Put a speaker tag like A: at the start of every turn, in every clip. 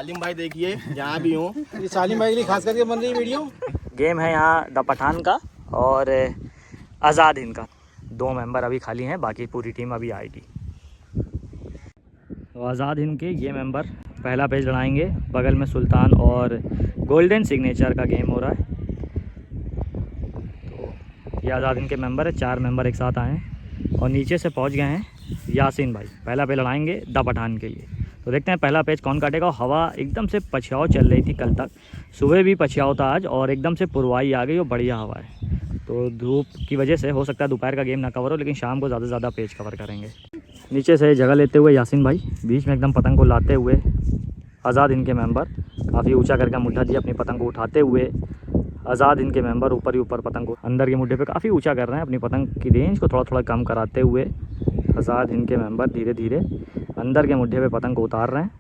A: सालिम भाई देखिए यहाँ भी हूँ।
B: ये सालिम भाई के लिए खास करके बन रही है वीडियो।
C: गेम है यहाँ द पठान का और आज़ाद हिंद का। 2 मेंबर अभी खाली हैं, बाकी पूरी टीम अभी आएगी। तो आज़ाद हिंद के ये मेंबर पहला पेज लड़ाएंगे। बगल में सुल्तान और गोल्डन सिग्नेचर का गेम हो रहा है। तो ये आज़ाद हिंद के मेंबर है, 4 मेंबर एक साथ आए हैं और नीचे से पहुंच गए हैं यासीन भाई। पहला पेज लड़ाएंगे द पठान के लिए। तो देखते हैं पहला पेज कौन काटेगा। हवा एकदम से पछयाव चल रही थी कल तक, सुबह भी पछयाव था आज, और एकदम से पुरवाई आ गई और बढ़िया हवा है। तो धूप की वजह से हो सकता है दोपहर का गेम ना कवर हो, लेकिन शाम को ज़्यादा से ज़्यादा पेज कवर करेंगे। नीचे से जगह लेते हुए यासीन भाई, बीच में एकदम पतंग को लाते हुए आज़ाद हिंद के मेंबर काफ़ी ऊंचा करके मुड्ढा दिया अपनी पतंग को उठाते हुए। आज़ाद हिंद के मेंबर ऊपर ही ऊपर पतंग को अंदर के मुड्ढे पे काफ़ी ऊंचा कर रहे हैं, अपनी पतंग की रेंज को थोड़ा थोड़ा कम कराते हुए आज़ाद हिंद के मेंबर धीरे धीरे अंदर के मुड्ढे पे पतंग को उतार रहे हैं।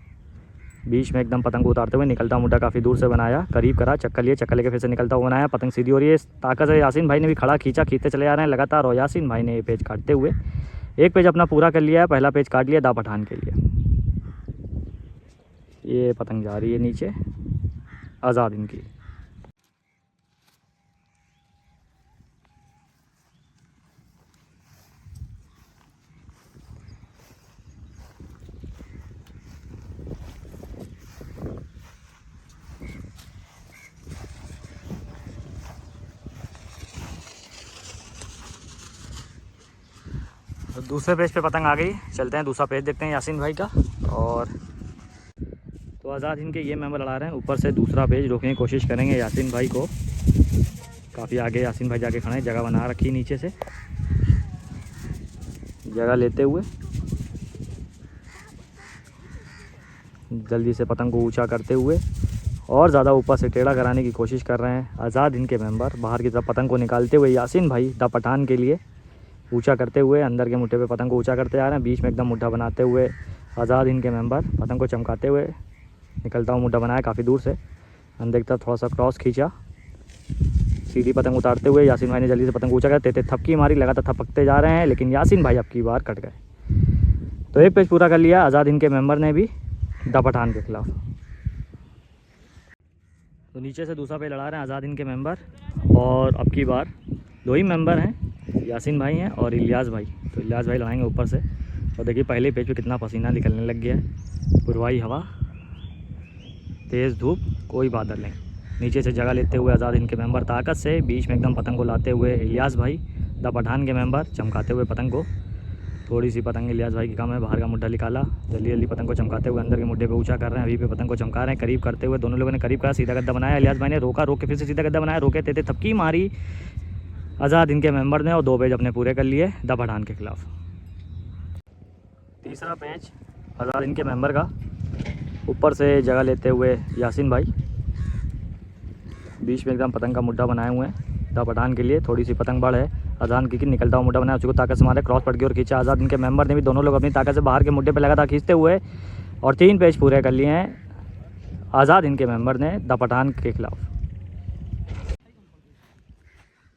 C: बीच में एकदम पतंग को उतारते हुए निकलता मुड्ढा काफ़ी दूर से बनाया, करीब करा, चक्कर लिए, चक्कर लेके फिर से निकलता हुआ बनाया। पतंग सीधी हो रही है, ताकत से यासीन भाई ने भी खड़ा खींचा, खींचते चले जा रहे हैं लगातार। और यासीन भाई ने ये पेज काटते हुए एक पेज अपना पूरा कर लिया है। पहला पेज काट लिया द पठान के लिए। ये पतंग जा रही है नीचे आज़ाद हिंद की। तो दूसरे पेज पे पतंग आ गई। चलते हैं दूसरा पेज देखते हैं यासीन भाई का। और तो आज़ाद हिंद के ये मेंबर लड़ा रहे हैं। ऊपर से दूसरा पेज रोकने की कोशिश करेंगे यासीन भाई को। काफ़ी आगे यासीन भाई जाके खड़े हैं, जगह बना रखी नीचे से, जगह लेते हुए जल्दी से पतंग को ऊंचा करते हुए और ज़्यादा ऊपर से टेढ़ा कराने की कोशिश कर रहे हैं आज़ाद हिंद के मेंबर। बाहर की तरफ पतंग को निकालते हुए यासीन भाई द पठान के लिए ऊंचा करते हुए अंदर के मुट्ठे पे पतंग को ऊंचा करते जा रहे हैं। बीच में एकदम मुड्ढा बनाते हुए आज़ाद हिंद के मेंबर पतंग को चमकाते हुए निकलता हुआ मुड्ढा बनाया काफ़ी दूर से, अंदर की तरफ थोड़ा सा क्रॉस खींचा, सीधी पतंग उतारते हुए यासीन भाई ने जल्दी से पतंग ऊंचा कर तेते थपकी मारी, लगातार थपकते जा रहे हैं, लेकिन यासीन भाई अब की बार कट गए। तो एक पेज पूरा कर लिया आज़ाद हिंद के मेंबर ने भी द पठान के खिलाफ। तो नीचे से दूसरा पेज लड़ा रहे हैं आज़ाद हिंद के मेंबर, और अब की बार 2 ही मेंबर हैं, यासीन भाई हैं और इलियास भाई। तो इलियास भाई लड़ाएंगे ऊपर से। और देखिए पहले पेज पे कितना पसीना निकलने लग गया है। पुरवाई हवा, तेज़ धूप, कोई बादल नहीं। नीचे से जगह लेते हुए आज़ाद हिंद के मेंबर ताकत से, बीच में एकदम पतंग को लाते हुए इलियास भाई द पठान के मेंबर चमकाते हुए पतंग को। थोड़ी सी पतंग इलियास भाई की कम है, बाहर का मुड्ढा निकाला, जल्दी जल्दी पतंग को चमकाते हुए अंदर के मुड्ढे पे ऊंचा कर रहे हैं। अभी पे पतंग को चमका रहे हैं, करीब करते हुए दोनों लोगों ने करीब करा, सीधा गद्दा बनाया। इलियास भाई ने रोका, रोक के फिर से सीधा गद्दा बनाया, रोके तेते थपकी मारी आज़ाद हिंद के मेंबर ने, और 2 पेज अपने पूरे कर लिए द पठान के खिलाफ। तीसरा पेज आज़ाद हिंद के मेंबर का, ऊपर से जगह लेते हुए यासीन भाई, बीच में एकदम पतंग का मुड्ढा बनाए हुए हैं द पठान के लिए। थोड़ी सी पतंग बड़ है, आज़ाद की निकलता हुआ मुड्ढा बनाया, उसी को ताकत से मारे, क्रॉस पट गई और खींचा। आज़ाद हिंद के मेंबर ने भी, दोनों लोग अपनी ताकत से बाहर के मुड्ढे पर लगातार खींचते हुए, और 3 पेज पूरे कर लिए हैं आज़ाद हिंद के मेंबर ने द पठान के खिलाफ।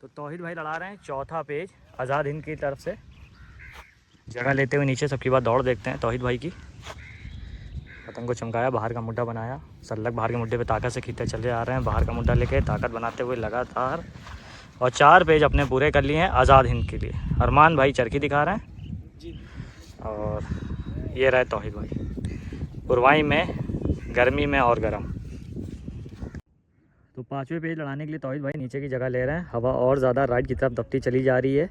C: तो तौहीद भाई लड़ा रहे हैं चौथा पेज आज़ाद हिंद की तरफ से, जगह लेते हुए नीचे। सबकी बात दौड़ देखते हैं तौहीद भाई की। पतंग को चमकाया, बाहर का मुड्ढा बनाया, सल्लग बाहर के मुड्ढे पे ताकत से खींचते चले आ रहे हैं, बाहर का मुड्ढा लेके ताकत बनाते हुए लगातार। और 4 पेज अपने पूरे कर लिए हैं आज़ाद हिंद के लिए। अरमान भाई चरखी दिखा रहे हैं जी, और ये रहे तौहीद भाई। पुरवाई में, गर्मी में और गर्म। तो 5वें पेज लड़ाने के लिए तौहीद भाई नीचे की जगह ले रहे हैं। हवा और ज़्यादा राइट की तरफ दबती चली जा रही है,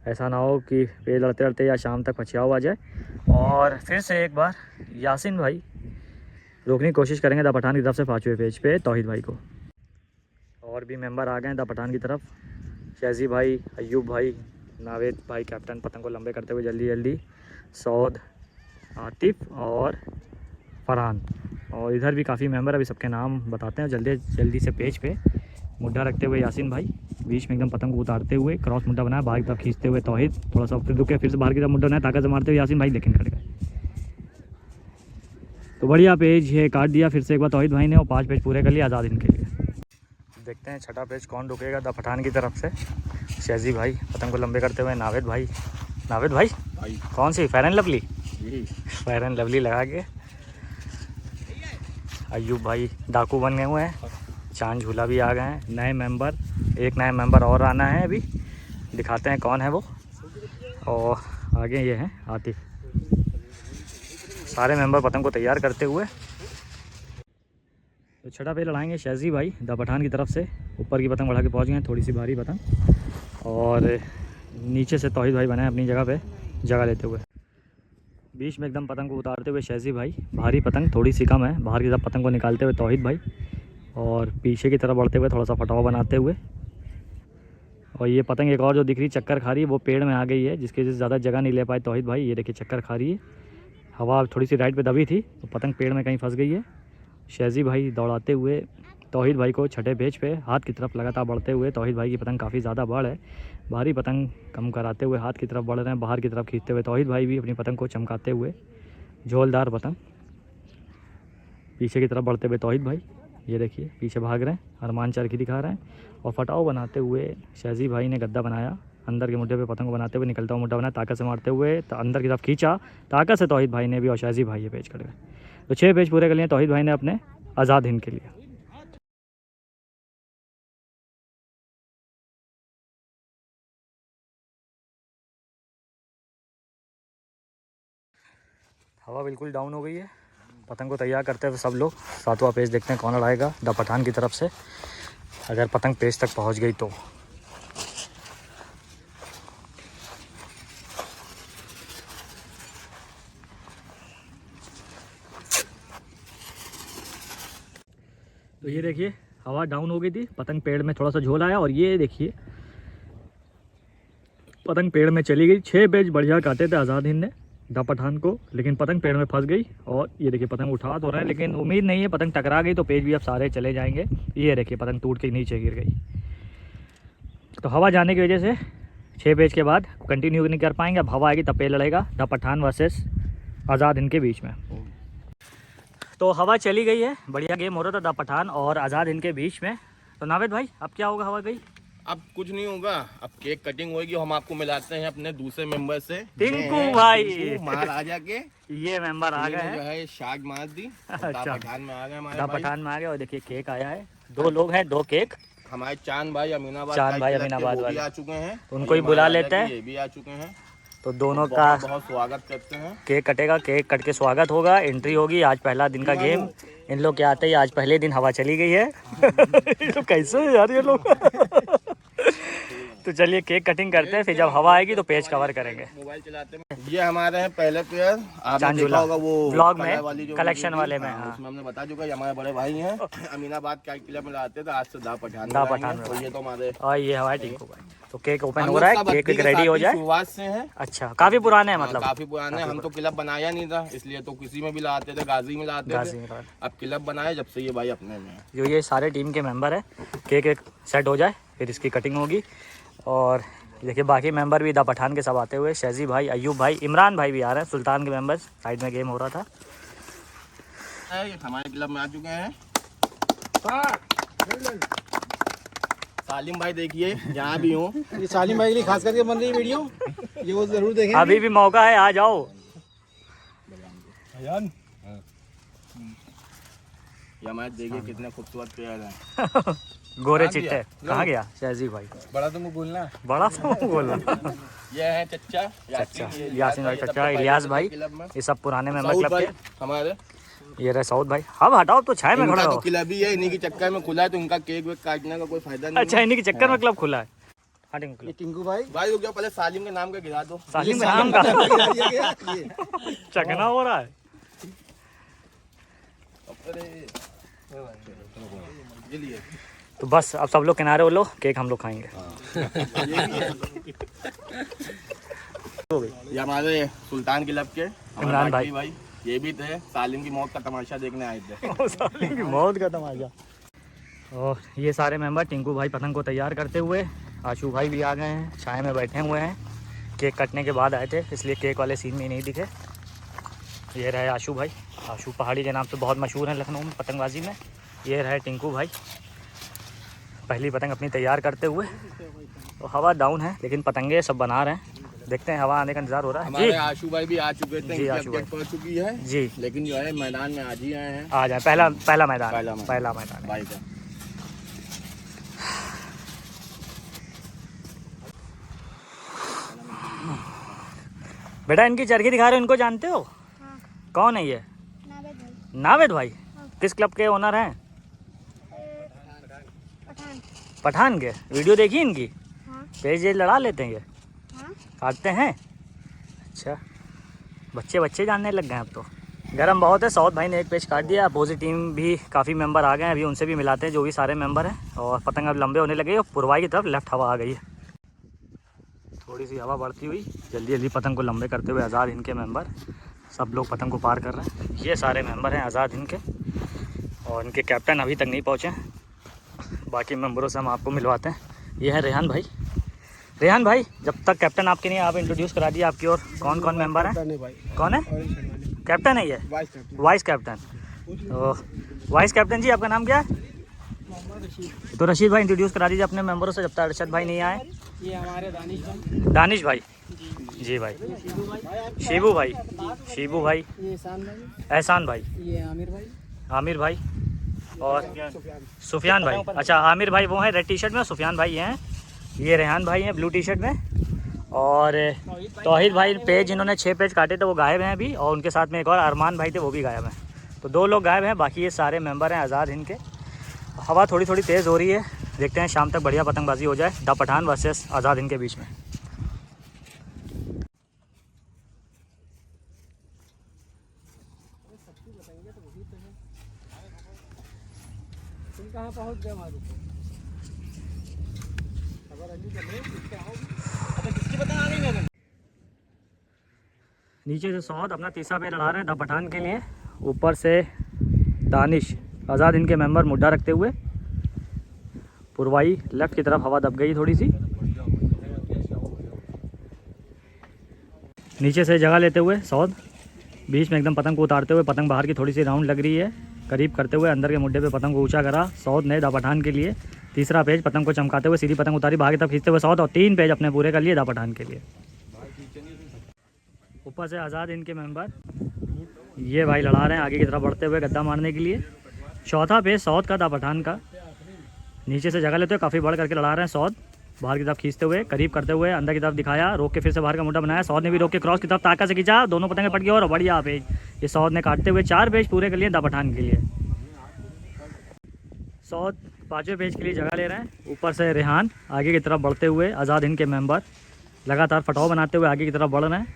C: ऐसा ना हो कि पेज लड़ते लड़ते या शाम तक पछयाव आ जाए। और फिर से एक बार यासीन भाई रोकने की कोशिश करेंगे द पठान की तरफ से 5वें पेज पे तौहीद भाई को। और भी मेंबर आ गए हैं द पठान की तरफ, शहजी भाई, अयूब भाई, नावेद भाई कैप्टन पतंग को लंबे करते हुए जल्दी जल्दी, सौद, आतिफ और फरहान। और इधर भी काफ़ी मेंबर, अभी सबके नाम बताते हैं जल्दी जल्दी से। पेज पे मुड्ढा रखते हुए यासीन भाई, बीच में एकदम पतंग को उतारते हुए क्रॉस मुड्ढा बनाया, बाहर की तरफ खींचते हुए तौहीद, थोड़ा सा फिर रुके, फिर से बाहर की तरफ मुड्ढा बनाया, ताकत से मारते हुए यासीन भाई, लेकिन कट गए। तो बढ़िया पेज ये काट दिया फिर से एक बार तौहीद भाई ने, और 5 पेज पूरे कर लिए आज़ाद हिंद के लिए। देखते हैं 6ठा पेज कौन रुकेगा द पठान की तरफ से। शहजी भाई पतंग को लंबे करते हुए, नावेद भाई, नावेद भाई कौन सी Fair and Lovely, Fair and Lovely लगा के अयूब भाई डाकू बन गए हुए हैं। चांद झूला भी आ गए हैं। नए मेंबर, एक नया मेंबर और आना है, अभी दिखाते हैं कौन है वो। और आगे ये हैं आतिफ। सारे मेंबर पतंग को तैयार करते हुए। तो छठा पे लड़ाएंगे शहजी भाई द पठान की तरफ से। ऊपर की पतंग बढ़ा के पहुँच गए हैं, थोड़ी सी भारी पतंग। और नीचे से तौहीद भाई बने हैं अपनी जगह पे जगह लेते हुए। बीच में एकदम पतंग को उतारते हुए शहजी भाई। भारी पतंग थोड़ी सी कम है, बाहर की तरफ पतंग को निकालते हुए तौहीद भाई। और पीछे की तरफ बढ़ते हुए थोड़ा सा फटावा बनाते हुए। और ये पतंग एक और जो दिख रही चक्कर खा रही है वो पेड़ में आ गई है, जिसकी वजह से ज़्यादा जगह नहीं ले पाए तौहीद भाई। ये देखिए चक्कर खा रही है, हवा थोड़ी सी राइट पे दबी थी तो पतंग पेड़ में कहीं फंस गई है। शहजी भाई दौड़ाते हुए तौहीद भाई को छठे पेज पे हाथ की तरफ लगातार बढ़ते हुए। तौहीद भाई की पतंग काफ़ी ज़्यादा बड़ है, भारी पतंग कम कराते हुए हाथ की तरफ बढ़ रहे हैं, बाहर की तरफ खींचते हुए तौहीद भाई भी अपनी पतंग को चमकाते हुए। झोलदार पतंग पीछे की तरफ बढ़ते हुए तौहीद भाई, ये देखिए पीछे भाग रहे हैं, अरमान चरखी दिखा रहे हैं। और फटाव बनाते हुए शहजी भाई ने गद्दा बनाया, अंदर के मुड्ढे पे पतंग को बनाते हुए निकलता हुआ मुड्ढा बनाया, ताकत से मारते हुए तो अंदर की तरफ खींचा ताकत से तौहीद भाई ने भी। और शहजी भाई ये पेज कर गए। तो 6 पेज पूरे कर लिए तौहीद भाई ने अपने आज़ाद हिंद के लिए। हवा बिल्कुल डाउन हो गई है, पतंग को तैयार करते हुए सब लोग। 7वां पेज देखते हैं कौन लड़ाएगा द पठान की तरफ से, अगर पतंग पेज तक पहुंच गई तो। तो ये देखिए हवा डाउन हो गई थी, पतंग पेड़ में थोड़ा सा झोल आया। और ये देखिए पतंग पेड़ में चली गई। 6 पेज बढ़िया काटे थे आज़ाद हिंद ने द पठान को, लेकिन पतंग पेड़ में फंस गई। और ये देखिए पतंग उठा तो रहा है, लेकिन उम्मीद नहीं है पतंग टकरा गई तो पेज भी अब सारे चले जाएंगे। ये देखिए पतंग टूट के नीचे गिर गई। तो हवा जाने की वजह से 6 पेज के बाद कंटिन्यू नहीं कर पाएंगे। अब हवा आएगी तब पेज लड़ेगा द पठान वर्सेस आज़ाद हिंद के बीच में। तो हवा चली गई है, बढ़िया गेम हो रहा था द पठान और आज़ाद हिंद के बीच में। तो नावेद भाई अब क्या होगा, हवा गई
A: अब कुछ नहीं होगा, अब केक कटिंग होगी। हम आपको मिलाते हैं अपने दूसरे मेंबर से,
C: टिंकू भाई।
A: महाराजा के
C: ये मेंबर आ गए
A: जो
C: हैं,
A: है शाग मार दी।
C: अच्छा।
A: पठान में आ गए हमारे
C: द
A: भाई।
C: पठान में आ गए। और देखिए केक आया है, 2 लोग हैं, 2 केक।
A: हमारे चांद भाई अमीनाबाद
C: वाले
A: आ चुके हैं,
C: उनको ही बुला लेते हैं।
A: ये भी आ चुके हैं,
C: तो दोनों का
A: बहुत स्वागत करते हैं।
C: केक कटेगा, केक कट के स्वागत होगा, एंट्री होगी। आज पहला दिन का गेम, इन लोग के आते ही आज पहले दिन हवा चली गई है। ये लोग कैसे है यार ये लोग। तो चलिए केक कटिंग करते हैं, फिर जब हवा आएगी तो पेज कवर करेंगे।
A: मोबाइल चलाते हैं। ये हमारे हैं पहले पेयर, आपने
C: चांद
A: देखा
C: झूला
A: होगा वो
C: व्लॉग
A: कलर वाली
C: में,
A: जो
C: कलेक्शन
A: वीडियो
C: वाले
A: थी,
C: में।
A: हाँ,
C: हाँ,
A: उसमें हमने बता चुका, ये हमारे बड़े भाई हैं। अमीनाबाद का क्लब में लाते थे, आज से दा पठान
C: में।
A: तो ये तो हमारे।
C: और ये हमारे टिंकू भाई। तो केक ओपन हो रहा है, केक रेडी हो जाए।
A: शुरुआत से है,
C: अच्छा काफी पुराने हैं मतलब।
A: काफी पुराने। हम तो क्लब बनाया नहीं था, इसलिए तो किसी में भी लाते थे, गाजी में लाते थे। अब क्लब बनाए जब से ये भाई अपने में।
C: जो ये सारे टीम के मेंबर है, केक एक सेट हो जाए फिर इसकी कटिंग होगी। और देखिए बाकी मेंबर भी द पठान के सब आते हुए, शहजी भाई, अयूब भाई, इमरान भाई भी आ रहे हैं, सुल्तान के मेंबर्स। साइड में गेम हो रहा था,
A: हमारे क्लब में आ चुके हैं। सालिम भाई देखिए यहाँ भी हूँ।
B: ये सालिम भाई के लिए खास करके बन रही वीडियो, ये वो जरूर देखें।
C: अभी भी मौका है, आ जाओ।
A: ये हमारे देखिए कितने खूबसूरत पेयर हैं।
C: गोरे चिट्टे कहाँ गया शहजी भाई।
B: बड़ा तुमको बोलना,
C: बड़ा तुमको बोलना।
A: ये है चच्चा
C: यासीन भाई, चच्चा इलियास भाई, ये सब पुराने मेंबर क्लब के
A: हमारे।
C: ये रहे सऊद भाई। अब हटाओ तो छाए में खड़ा
A: तो
C: हो।
A: क्लब ही है, इन्हीं के चक्कर में खुला है, तो उनका केक वेक काटने का कोई फायदा नहीं।
C: अच्छा इन्हीं के चक्कर में क्लब खुला है। हाँ
B: ये टिंकू भाई।
A: भाई रुक जाओ, पहले सालिम के नाम का गिरा दो।
C: सालिम के नाम का
B: ये
C: चकना हो रहा है।
A: ये लिए
C: तो बस अब सब लोग किनारे हो लो, केक हम लोग खाएंगे।
A: ये हमारे सुल्तान क्लब के
C: इमरान
A: भाई ये भी थे, सालिम की मौत का तमाशा देखने आए थे।
C: सालिम की मौत का तमाशा। और ये सारे मेंबर टिंकू भाई पतंग को तैयार करते हुए, आशू भाई भी आ गए हैं, छाए में बैठे हुए हैं। केक कटने के बाद आए थे इसलिए केक वाले सीन में नहीं दिखे। ये रहे आशू भाई, आशू पहाड़ी के नाम से बहुत मशहूर हैं लखनऊ में पतंगबाजी में। ये रहे टिंकू भाई, पहली पतंग अपनी तैयार करते हुए। तो हवा डाउन है लेकिन पतंगे सब बना रहे हैं। देखते हैं, हवा आने का इंतजार हो रहा है
A: हमारे
C: जी।
A: आशू भाई भी आ चुके थे,
C: जी,
A: इनकी
C: आशू भाई।
A: अपडेट पहुंच चुकी है
C: जी
A: लेकिन जो है मैदान में आज ही आए हैं
C: आ जाए, पहला मैदान
A: पहला
C: मैदान है।
A: भाई का।
C: बेटा इनकी चरखी दिखा रहे हो, इनको जानते हो?
D: हाँ,
C: कौन है ये?
D: नावेद भाई।
C: नावेद भाई।
D: हाँ।
C: किस क्लब के ओनर हैं?
D: पठान।
C: पठान के। वीडियो देखी इनकी?
D: हाँ
C: पेज ये लड़ा लेते हैं ये,
D: हाँ
C: काटते हैं? अच्छा, बच्चे जानने लग गए हैं अब तो। गर्म बहुत है। साउथ भाई ने एक पेज काट दिया। अपोजिट टीम भी काफ़ी मेंबर आ गए हैं, अभी उनसे भी मिलाते हैं जो भी सारे मेंबर हैं। और पतंग अब लंबे होने लगे और पुरवाई की तरफ लेफ्ट हवा आ गई है। थोड़ी सी हवा बढ़ती हुई जल्दी जल्दी पतंग को लंबे करते हुए आज़ाद हिंद के मेंबर सब लोग पतंग को पार कर रहे हैं। ये सारे मेंबर हैं आज़ाद हिंद के और इनके कैप्टन अभी तक नहीं पहुँचे। बाकी मेंबरों से हम आपको मिलवाते हैं। ये है रेहान भाई। रेहान भाई, जब तक कैप्टन आपके नहीं, आप इंट्रोड्यूस करा दिए आपकी और कौन कौन मेंबर हैं? कौन है कैप्टन? है ये वाइस कैप्टन। तो वाइस कैप्टन जी आपका नाम क्या है? तो रशीद भाई इंट्रोड्यूस करा दीजिए अपने मेंबरों से जब तक अरशद भाई नहीं आए।
B: ये हमारे
C: दानिश भाई जी भाई, शिबू भाई,
B: ये एहसान भाई,
C: एहसान भाई,
B: ये
C: आमिर भाई और सुफियान भाई। अच्छा, आमिर भाई वो हैं रेड टी शर्ट में, सुफियान भाई हैं, ये रेहान भाई हैं ब्लू टी शर्ट में और तौहीद भाई पेज जिन्होंने 6 पेज काटे थे वो गायब हैं अभी, और उनके साथ में एक और अरमान भाई थे वो भी गायब हैं। तो 2 लोग गायब हैं, बाकी ये सारे मेंबर हैं आज़ाद हिंद के। हवा थोड़ी तेज़ हो रही है, देखते हैं शाम तक बढ़िया पतंगबाजी हो जाए द पठान वर्सेस आज़ाद हिंद के बीच में।
B: तुम कहाँ पहुँच गए हमारे को? खबर अभी चल रही है, किसके आओ? अच्छा, किसकी पता आ रही है?
C: नीचे से सौद अपना तीसरा पेज लड़ा रहे हैं द पठान के लिए। ऊपर से दानिश आज़ाद हिंद के मेंबर मुड्ढा रखते हुए। पुरवाई लेफ्ट की तरफ हवा दब गई थोड़ी सी। नीचे से जगह लेते हुए सौद बीच में एकदम पतंग को उतारते हुए, पतंग बाहर की थोड़ी सी राउंड लग रही है, करीब करते हुए अंदर के मुड्ढे पे पतंग को ऊंचा करा सौद ने द पठान के लिए। तीसरा पेज पतंग को चमकाते हुए सीधी पतंग उतारी, बाहर की तरफ खींचते हुए सौद, और 3 पेज अपने पूरे कर लिए द पठान के लिए। ऊपर से आज़ाद हिंद के मेंबर ये भाई लड़ा रहे हैं आगे की तरफ बढ़ते हुए गद्दा मारने के लिए। चौथा पेज सौद का द पठान का। नीचे से जगह लेते हुए काफ़ी बढ़ करके लड़ा रहे हैं सौद, बाहर की तरफ खींचते हुए, करीब करते हुए अंदर की तरफ दिखाया, रोक के फिर से बाहर का मुड्ढा बनाया। सौद ने भी रोक के क्रॉस की तरफ ताकत से खींचा, दोनों पतंगे पट गई और बढ़िया पेज ये सौद ने काटते हुए 4 पेज पूरे कर लिए द पठान के लिए। सौद 5वें पेज के लिए जगह ले रहे हैं। ऊपर से रेहान आगे की तरफ बढ़ते हुए आज़ाद हिंद के मेंबर लगातार फटाव बनाते हुए आगे की तरफ बढ़ रहे हैं,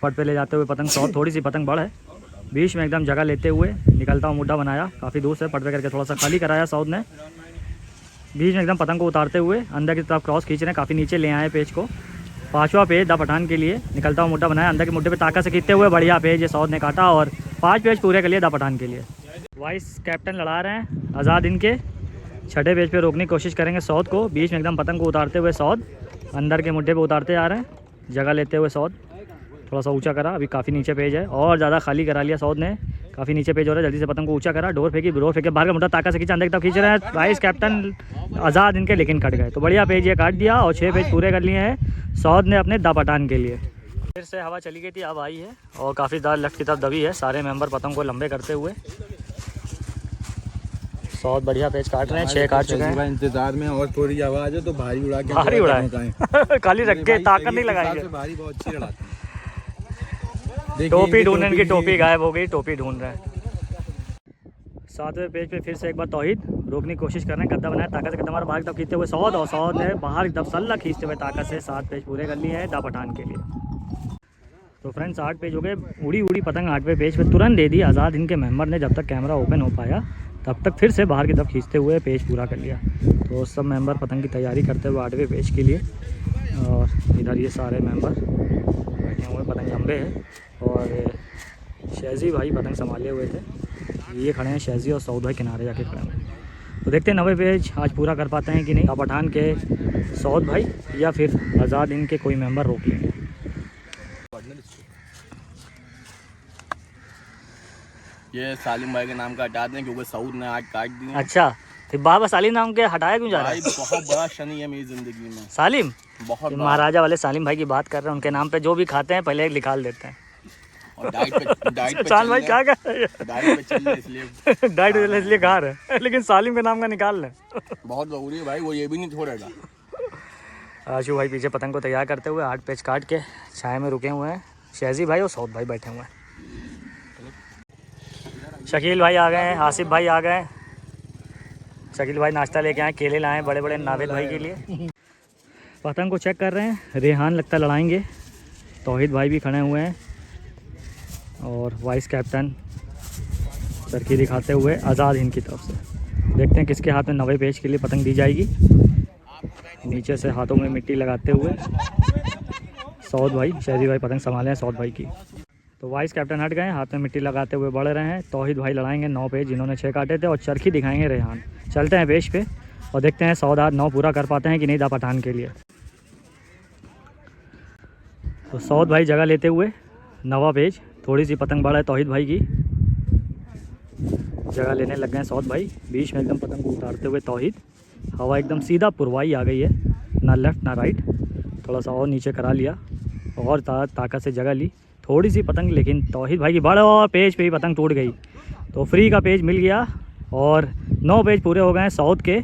C: पट पे ले जाते हुए पतंग। सौद थोड़ी सी पतंग बढ़ है, बीच में एकदम जगह लेते हुए निकलता हुआ मुड्ढा बनाया, काफ़ी दूर से पट पे करके थोड़ा सा खाली कराया सौद ने। बीच में एकदम पतंग को उतारते हुए अंदर की तरफ क्रॉस खींच रहे हैं, काफ़ी नीचे ले आए पेज को। 5वां पेज द पठान के लिए निकलता हुआ मुड्ढा बनाया, अंदर के मुड्ढे पे ताकत से खींचते हुए बढ़िया पेज ये सौद ने काटा और 5 पेज पूरे कर लिए द पठान के लिए। वाइस कैप्टन लड़ा रहे हैं आज़ाद हिंद के। 6ठे पेज पे रोकने की कोशिश करेंगे सौद को, बीच में एकदम पतंग को उतारते हुए सौद अंदर के मुड्ढे पे उतारते जा रहे हैं, जगह लेते हुए सौद थोड़ा सा ऊंचा करा, अभी काफ़ी नीचे पेज है और ज़्यादा खाली करा लिया सौद ने, काफ़ी नीचे पेज हो रहा है, जल्दी से पतंग को ऊंचा करा, डोर फेंके बाहर का मुड्ढा ताकत से खींचा, अंदर की तरफ खींच रहे हैं वाइस कैप्टन आज़ाद इनके, लेकिन कट गए। तो बढ़िया पेज ये काट दिया और 6 पेज पूरे कर लिए हैं सौद ने अपने द पठान के लिए। फिर से हवा चली गई थी, अब आई है और काफ़ी ज़्यादा लेफ्ट की तरफ दबी है। सारे मेंबर पतंग को लंबे करते हुए सौद बढ़िया पेज काट रहे हैं, 6 काट चुके हैं।
A: इंतजार में और थोड़ी आवाज है तो भारी उड़ा के
C: भारी उड़ाए खाली रख के ताकत नहीं लगाएंगे।
A: भारी बहुत अच्छी लड़ाते हैं।
C: टोपी ढूंढ, इनकी टोपी गायब हो गई, टोपी ढूंढ रहे हैं। 7वें पेज पे फिर से एक बार तौहीद रोकने की कोशिश कर रहे हैं, गद्दा बनाया ताकत से गद्दा मारा, बाहर की तरफ खींचते हुए सौद, और सौद ने बाहर की तरफ सल्ला खींचते हुए ताकत से 7 पेज पूरे कर लिए हैं द पठान के लिए। तो फ्रेंड्स 8 पेज हो गए। उड़ी पतंग 8वें पेज पे तुरंत दे दी आज़ाद हिंद के मेंबर ने, जब तक कैमरा ओपन हो पाया तब तक फिर से बाहर की तरफ खींचते हुए पेज पूरा कर लिया। तो सब मेंबर पतंग की तैयारी करते हुए 8वें पेज के लिए, और इधर ये सारे मेंबर बैठे हुए, पतंग लंबे हैं और शहजी भाई पतंग संभाले हुए थे, ये खड़े हैं शहजी और सऊद भाई किनारे जाके खड़े हैं। तो देखते हैं 90 पेज आज पूरा कर पाते हैं कि नहीं, पठान के सऊद भाई या फिर आज़ाद इनके कोई मेंबर रोक लेंगे।
A: ये सालिम भाई के नाम का हटा दें क्योंकि सऊद ने आज काट दिए।
C: अच्छा, तो बाबा सालिम नाम के हटाया क्यों जा रहा है?
A: भाई बहुत बड़ा शनि है मेरी जिंदगी में।
C: सालिम
A: बहुत
C: ये
A: बड़ा।
C: महाराजा वाले सालिम भाई की बात कर रहे हैं, उनके नाम पे जो भी खाते हैं पहले निकाल देते हैं।
A: और डाइट पे
C: साल भाई क्या कर रहे हैं?
A: डाइट पे चल रहे हैं इसलिए
C: डाइट इसलिए खा रहे हैं, लेकिन सालिम के नाम का निकाल लें।
A: बहुत ज़रूरी है भाई, वो ये भी नहीं छोड़ेगा।
C: आशु भाई पीछे पतंग को तैयार करते हुए 8 पेच काट के छाया में रुके हुए हैं। शहजी भाई और सौद भाई बैठे हुए हैं। शकील भाई आ गए हैं, आसिफ भाई आ गए हैं। शकील भाई नाश्ता लेके आए, केले लाए बड़े बड़े नावेद भाई के लिए। पतंग को चेक कर रहे हैं, रेहान लगता लड़ाएंगे। तौहीद भाई भी खड़े हुए हैं और वाइस कैप्टन सरकी दिखाते हुए आज़ाद हिंद की तरफ से। देखते हैं किसके हाथ में 90 पेज के लिए पतंग दी जाएगी। नीचे से हाथों में मिट्टी लगाते हुए सौद भाई, शहजी भाई पतंग संभाले हैं सौद भाई की। तो वाइस कैप्टन हट गए, हाथ में मिट्टी लगाते हुए बढ़ रहे हैं। तौहीद भाई लड़ाएंगे 9 पेज, जिन्होंने 6 काटे थे, और चरखी दिखाएंगे रेहान। चलते हैं पेज पे और देखते हैं सौद आज 9 पूरा कर पाते हैं कि नहीं दा पठान के लिए। तो सौद भाई जगह लेते हुए 9वां पेज, थोड़ी सी पतंग बढ़ है तौहीद भाई की। जगह लेने लग गए सौद भाई, बीच में एकदम पतंग को उतारते हुए तौहीद। हवा एकदम सीधा पुरवाई आ गई है, ना लेफ़्ट ना राइट। थोड़ा सा और नीचे करा लिया और ताकत से जगह ली थोड़ी सी पतंग, लेकिन तौहीद भाई की बड़ और पेज पे ही पतंग टूट गई। तो फ्री का पेज मिल गया और 9 पेज पूरे हो गए हैं सौद के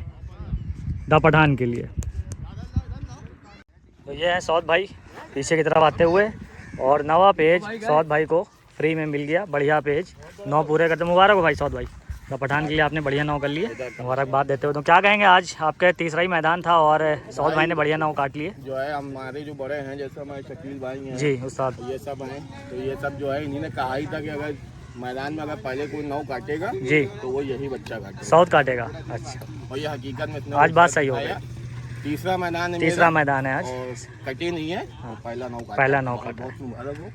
C: दा पठान के लिए। तो ये है सौद भाई पीछे की तरफ आते हुए, और 9वां पेज सौद भाई को फ्री में मिल गया। बढ़िया पेज 9 पूरे करते। मुबारक हो भाई सौद भाई, दा पठान के लिए आपने बढ़िया 9 कर लिए, मुबारकबाद देते हो। तो क्या कहेंगे, आज आपका तीसरा ही मैदान था और सौद भाई ने बढ़िया 9 काट लिए।
A: जो है हमारे जो बड़े हैं, जैसे हमारे शकील भाई हैं
C: जी उस्ताद,
A: ये सब हैं, तो ये सब जो है इन्हीं ने कहा ही था कि अगर मैदान में अगर पहले कोई 9 काटेगा
C: जी
A: तो वो यही बच्चा काटेगा,
C: सौद काटेगा। अच्छा,
A: और ये हकीकत में इतना
C: आज बात सही हो गई।
A: तीसरा मैदान है
C: तीसरा
A: मेरा,
C: मैदान है आज,
A: और कटे नहीं है, तो पहला 9 काटा।
C: पहला 9 काटा।
A: बहुत मुबारक हो।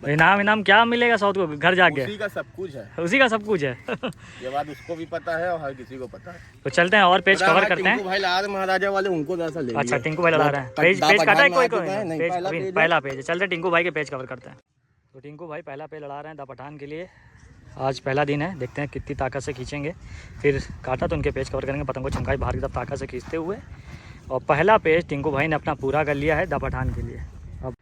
C: इनाम क्या मिलेगा सौद को घर जाके?
A: उसी का सब कुछ है,
C: उसी का सब कुछ है।
A: ये बात उसको भी पता है और हर किसी को पता है।
C: तो चलते हैं और पेज कवर करते हैं।
A: टिंकू भाई ला रहे महाराजा वाले, उनको जैसा ले
C: अच्छा,
A: लिया।
C: टिंकू भाई लड़ा रहे हैं। पेज
A: दा
C: काटा है
A: पठान में
C: कोई
A: आ चुका है? नहीं, पहला पेज है।
C: पहला पेज है। चलते हैं टिंकू भाई के पेज कवर करते हैं। तो टिंकू भाई पहला पेज लड़ा रहे हैं दा पठान के लिए। आज पहला दिन है, देखते हैं कितनी ताकत से खींचेंगे। फिर काटा तो उनके पेज कवर करेंगे, पतंग को चमकाई बाहर की तरफ ताकत से खींचते हुए। और पहला पेज टिंकू भाई ने अपना पूरा कर लिया है दा पठान के लिए। अब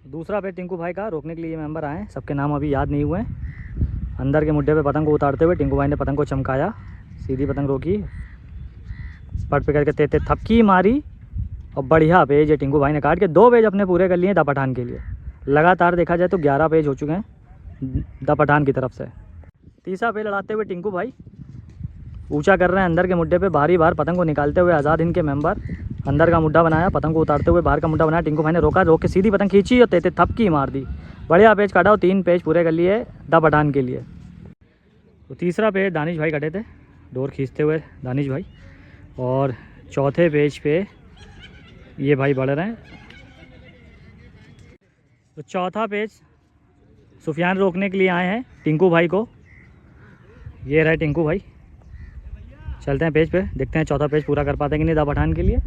C: दूसरा पेज टिंकू भाई का रोकने के लिए मेंबर आए, सबके नाम अभी याद नहीं हुए हैं। अंदर के मुड्ढे पे पतंग को उतारते हुए टिंकू भाई ने पतंग को चमकाया, सीधी पतंग रोकी, पट पे करके तेते थपकी मारी, और बढ़िया पेज ये टिंकू भाई ने काट के 2 पेज अपने पूरे कर लिए दा पठान के लिए। लगातार देखा जाए तो 11 पेज हो चुके हैं दा पठान की तरफ से। तीसरा पेज लड़ाते हुए टिंकू भाई ऊंचा कर रहे हैं अंदर के मुड्ढे पे, बारी बार पतंग को निकालते हुए आज़ाद हिंद के मेंबर। अंदर का मुड्ढा बनाया, पतंग को उतारते हुए बाहर का मुड्ढा बनाया, टिंकू भाई ने रोका, रोक के सीधी पतंग खींची और तेते थपकी मार दी। बढ़िया पेज काटा और 3 पेज पूरे कर लिए दा पठान के लिए। तो तीसरा पेज दानिश भाई कटे थे, डोर खींचते हुए दानिश भाई। और चौथे पेज पे ये भाई बढ़ रहे हैं। तो चौथा पेज सुफियान रोकने के लिए आए हैं टिंकू भाई को। ये रहे टिंकू भाई। चलते हैं पेज पे, देखते हैं चौथा पेज पूरा कर पाते हैं कि नहीं दा पठान के लिए।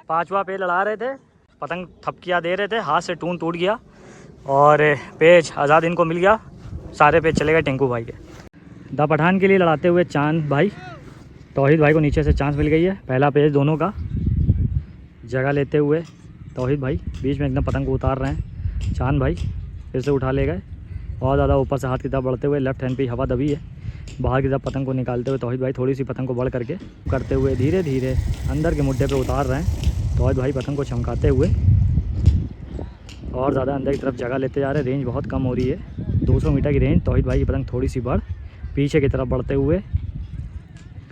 C: 5वां पेज लड़ा रहे थे, पतंग थपकियाँ दे रहे थे, हाथ से टून टूट गया और पेज आज़ाद इनको मिल गया। सारे पेज चले गए टिंकू भाई के। दा पठान के लिए लड़ाते हुए चांद भाई, तौहीद भाई को नीचे से चांस मिल गई है। पहला पेज दोनों का। जगह लेते हुए तौहीद भाई बीच में एकदम पतंग को उतार रहे हैं। चांद भाई फिर से उठा ले गए, बहुत ज़्यादा ऊपर से हाथ की तरफ बढ़ते हुए, लेफ्ट हैंड पे हवा दबी है। बाहर की तरफ पतंग को निकालते हुए तौहीद भाई थोड़ी सी पतंग को बढ़ करके करते हुए धीरे धीरे अंदर के मुड्ढे पे उतार रहे हैं। तौहीद भाई पतंग को चमकाते हुए और ज़्यादा अंदर की तरफ जगह लेते जा रहे हैं। रेंज बहुत कम हो रही है, 200 मीटर की रेंज। तौहीद भाई की पतंग थोड़ी सी बढ़ पीछे की तरफ बढ़ते हुए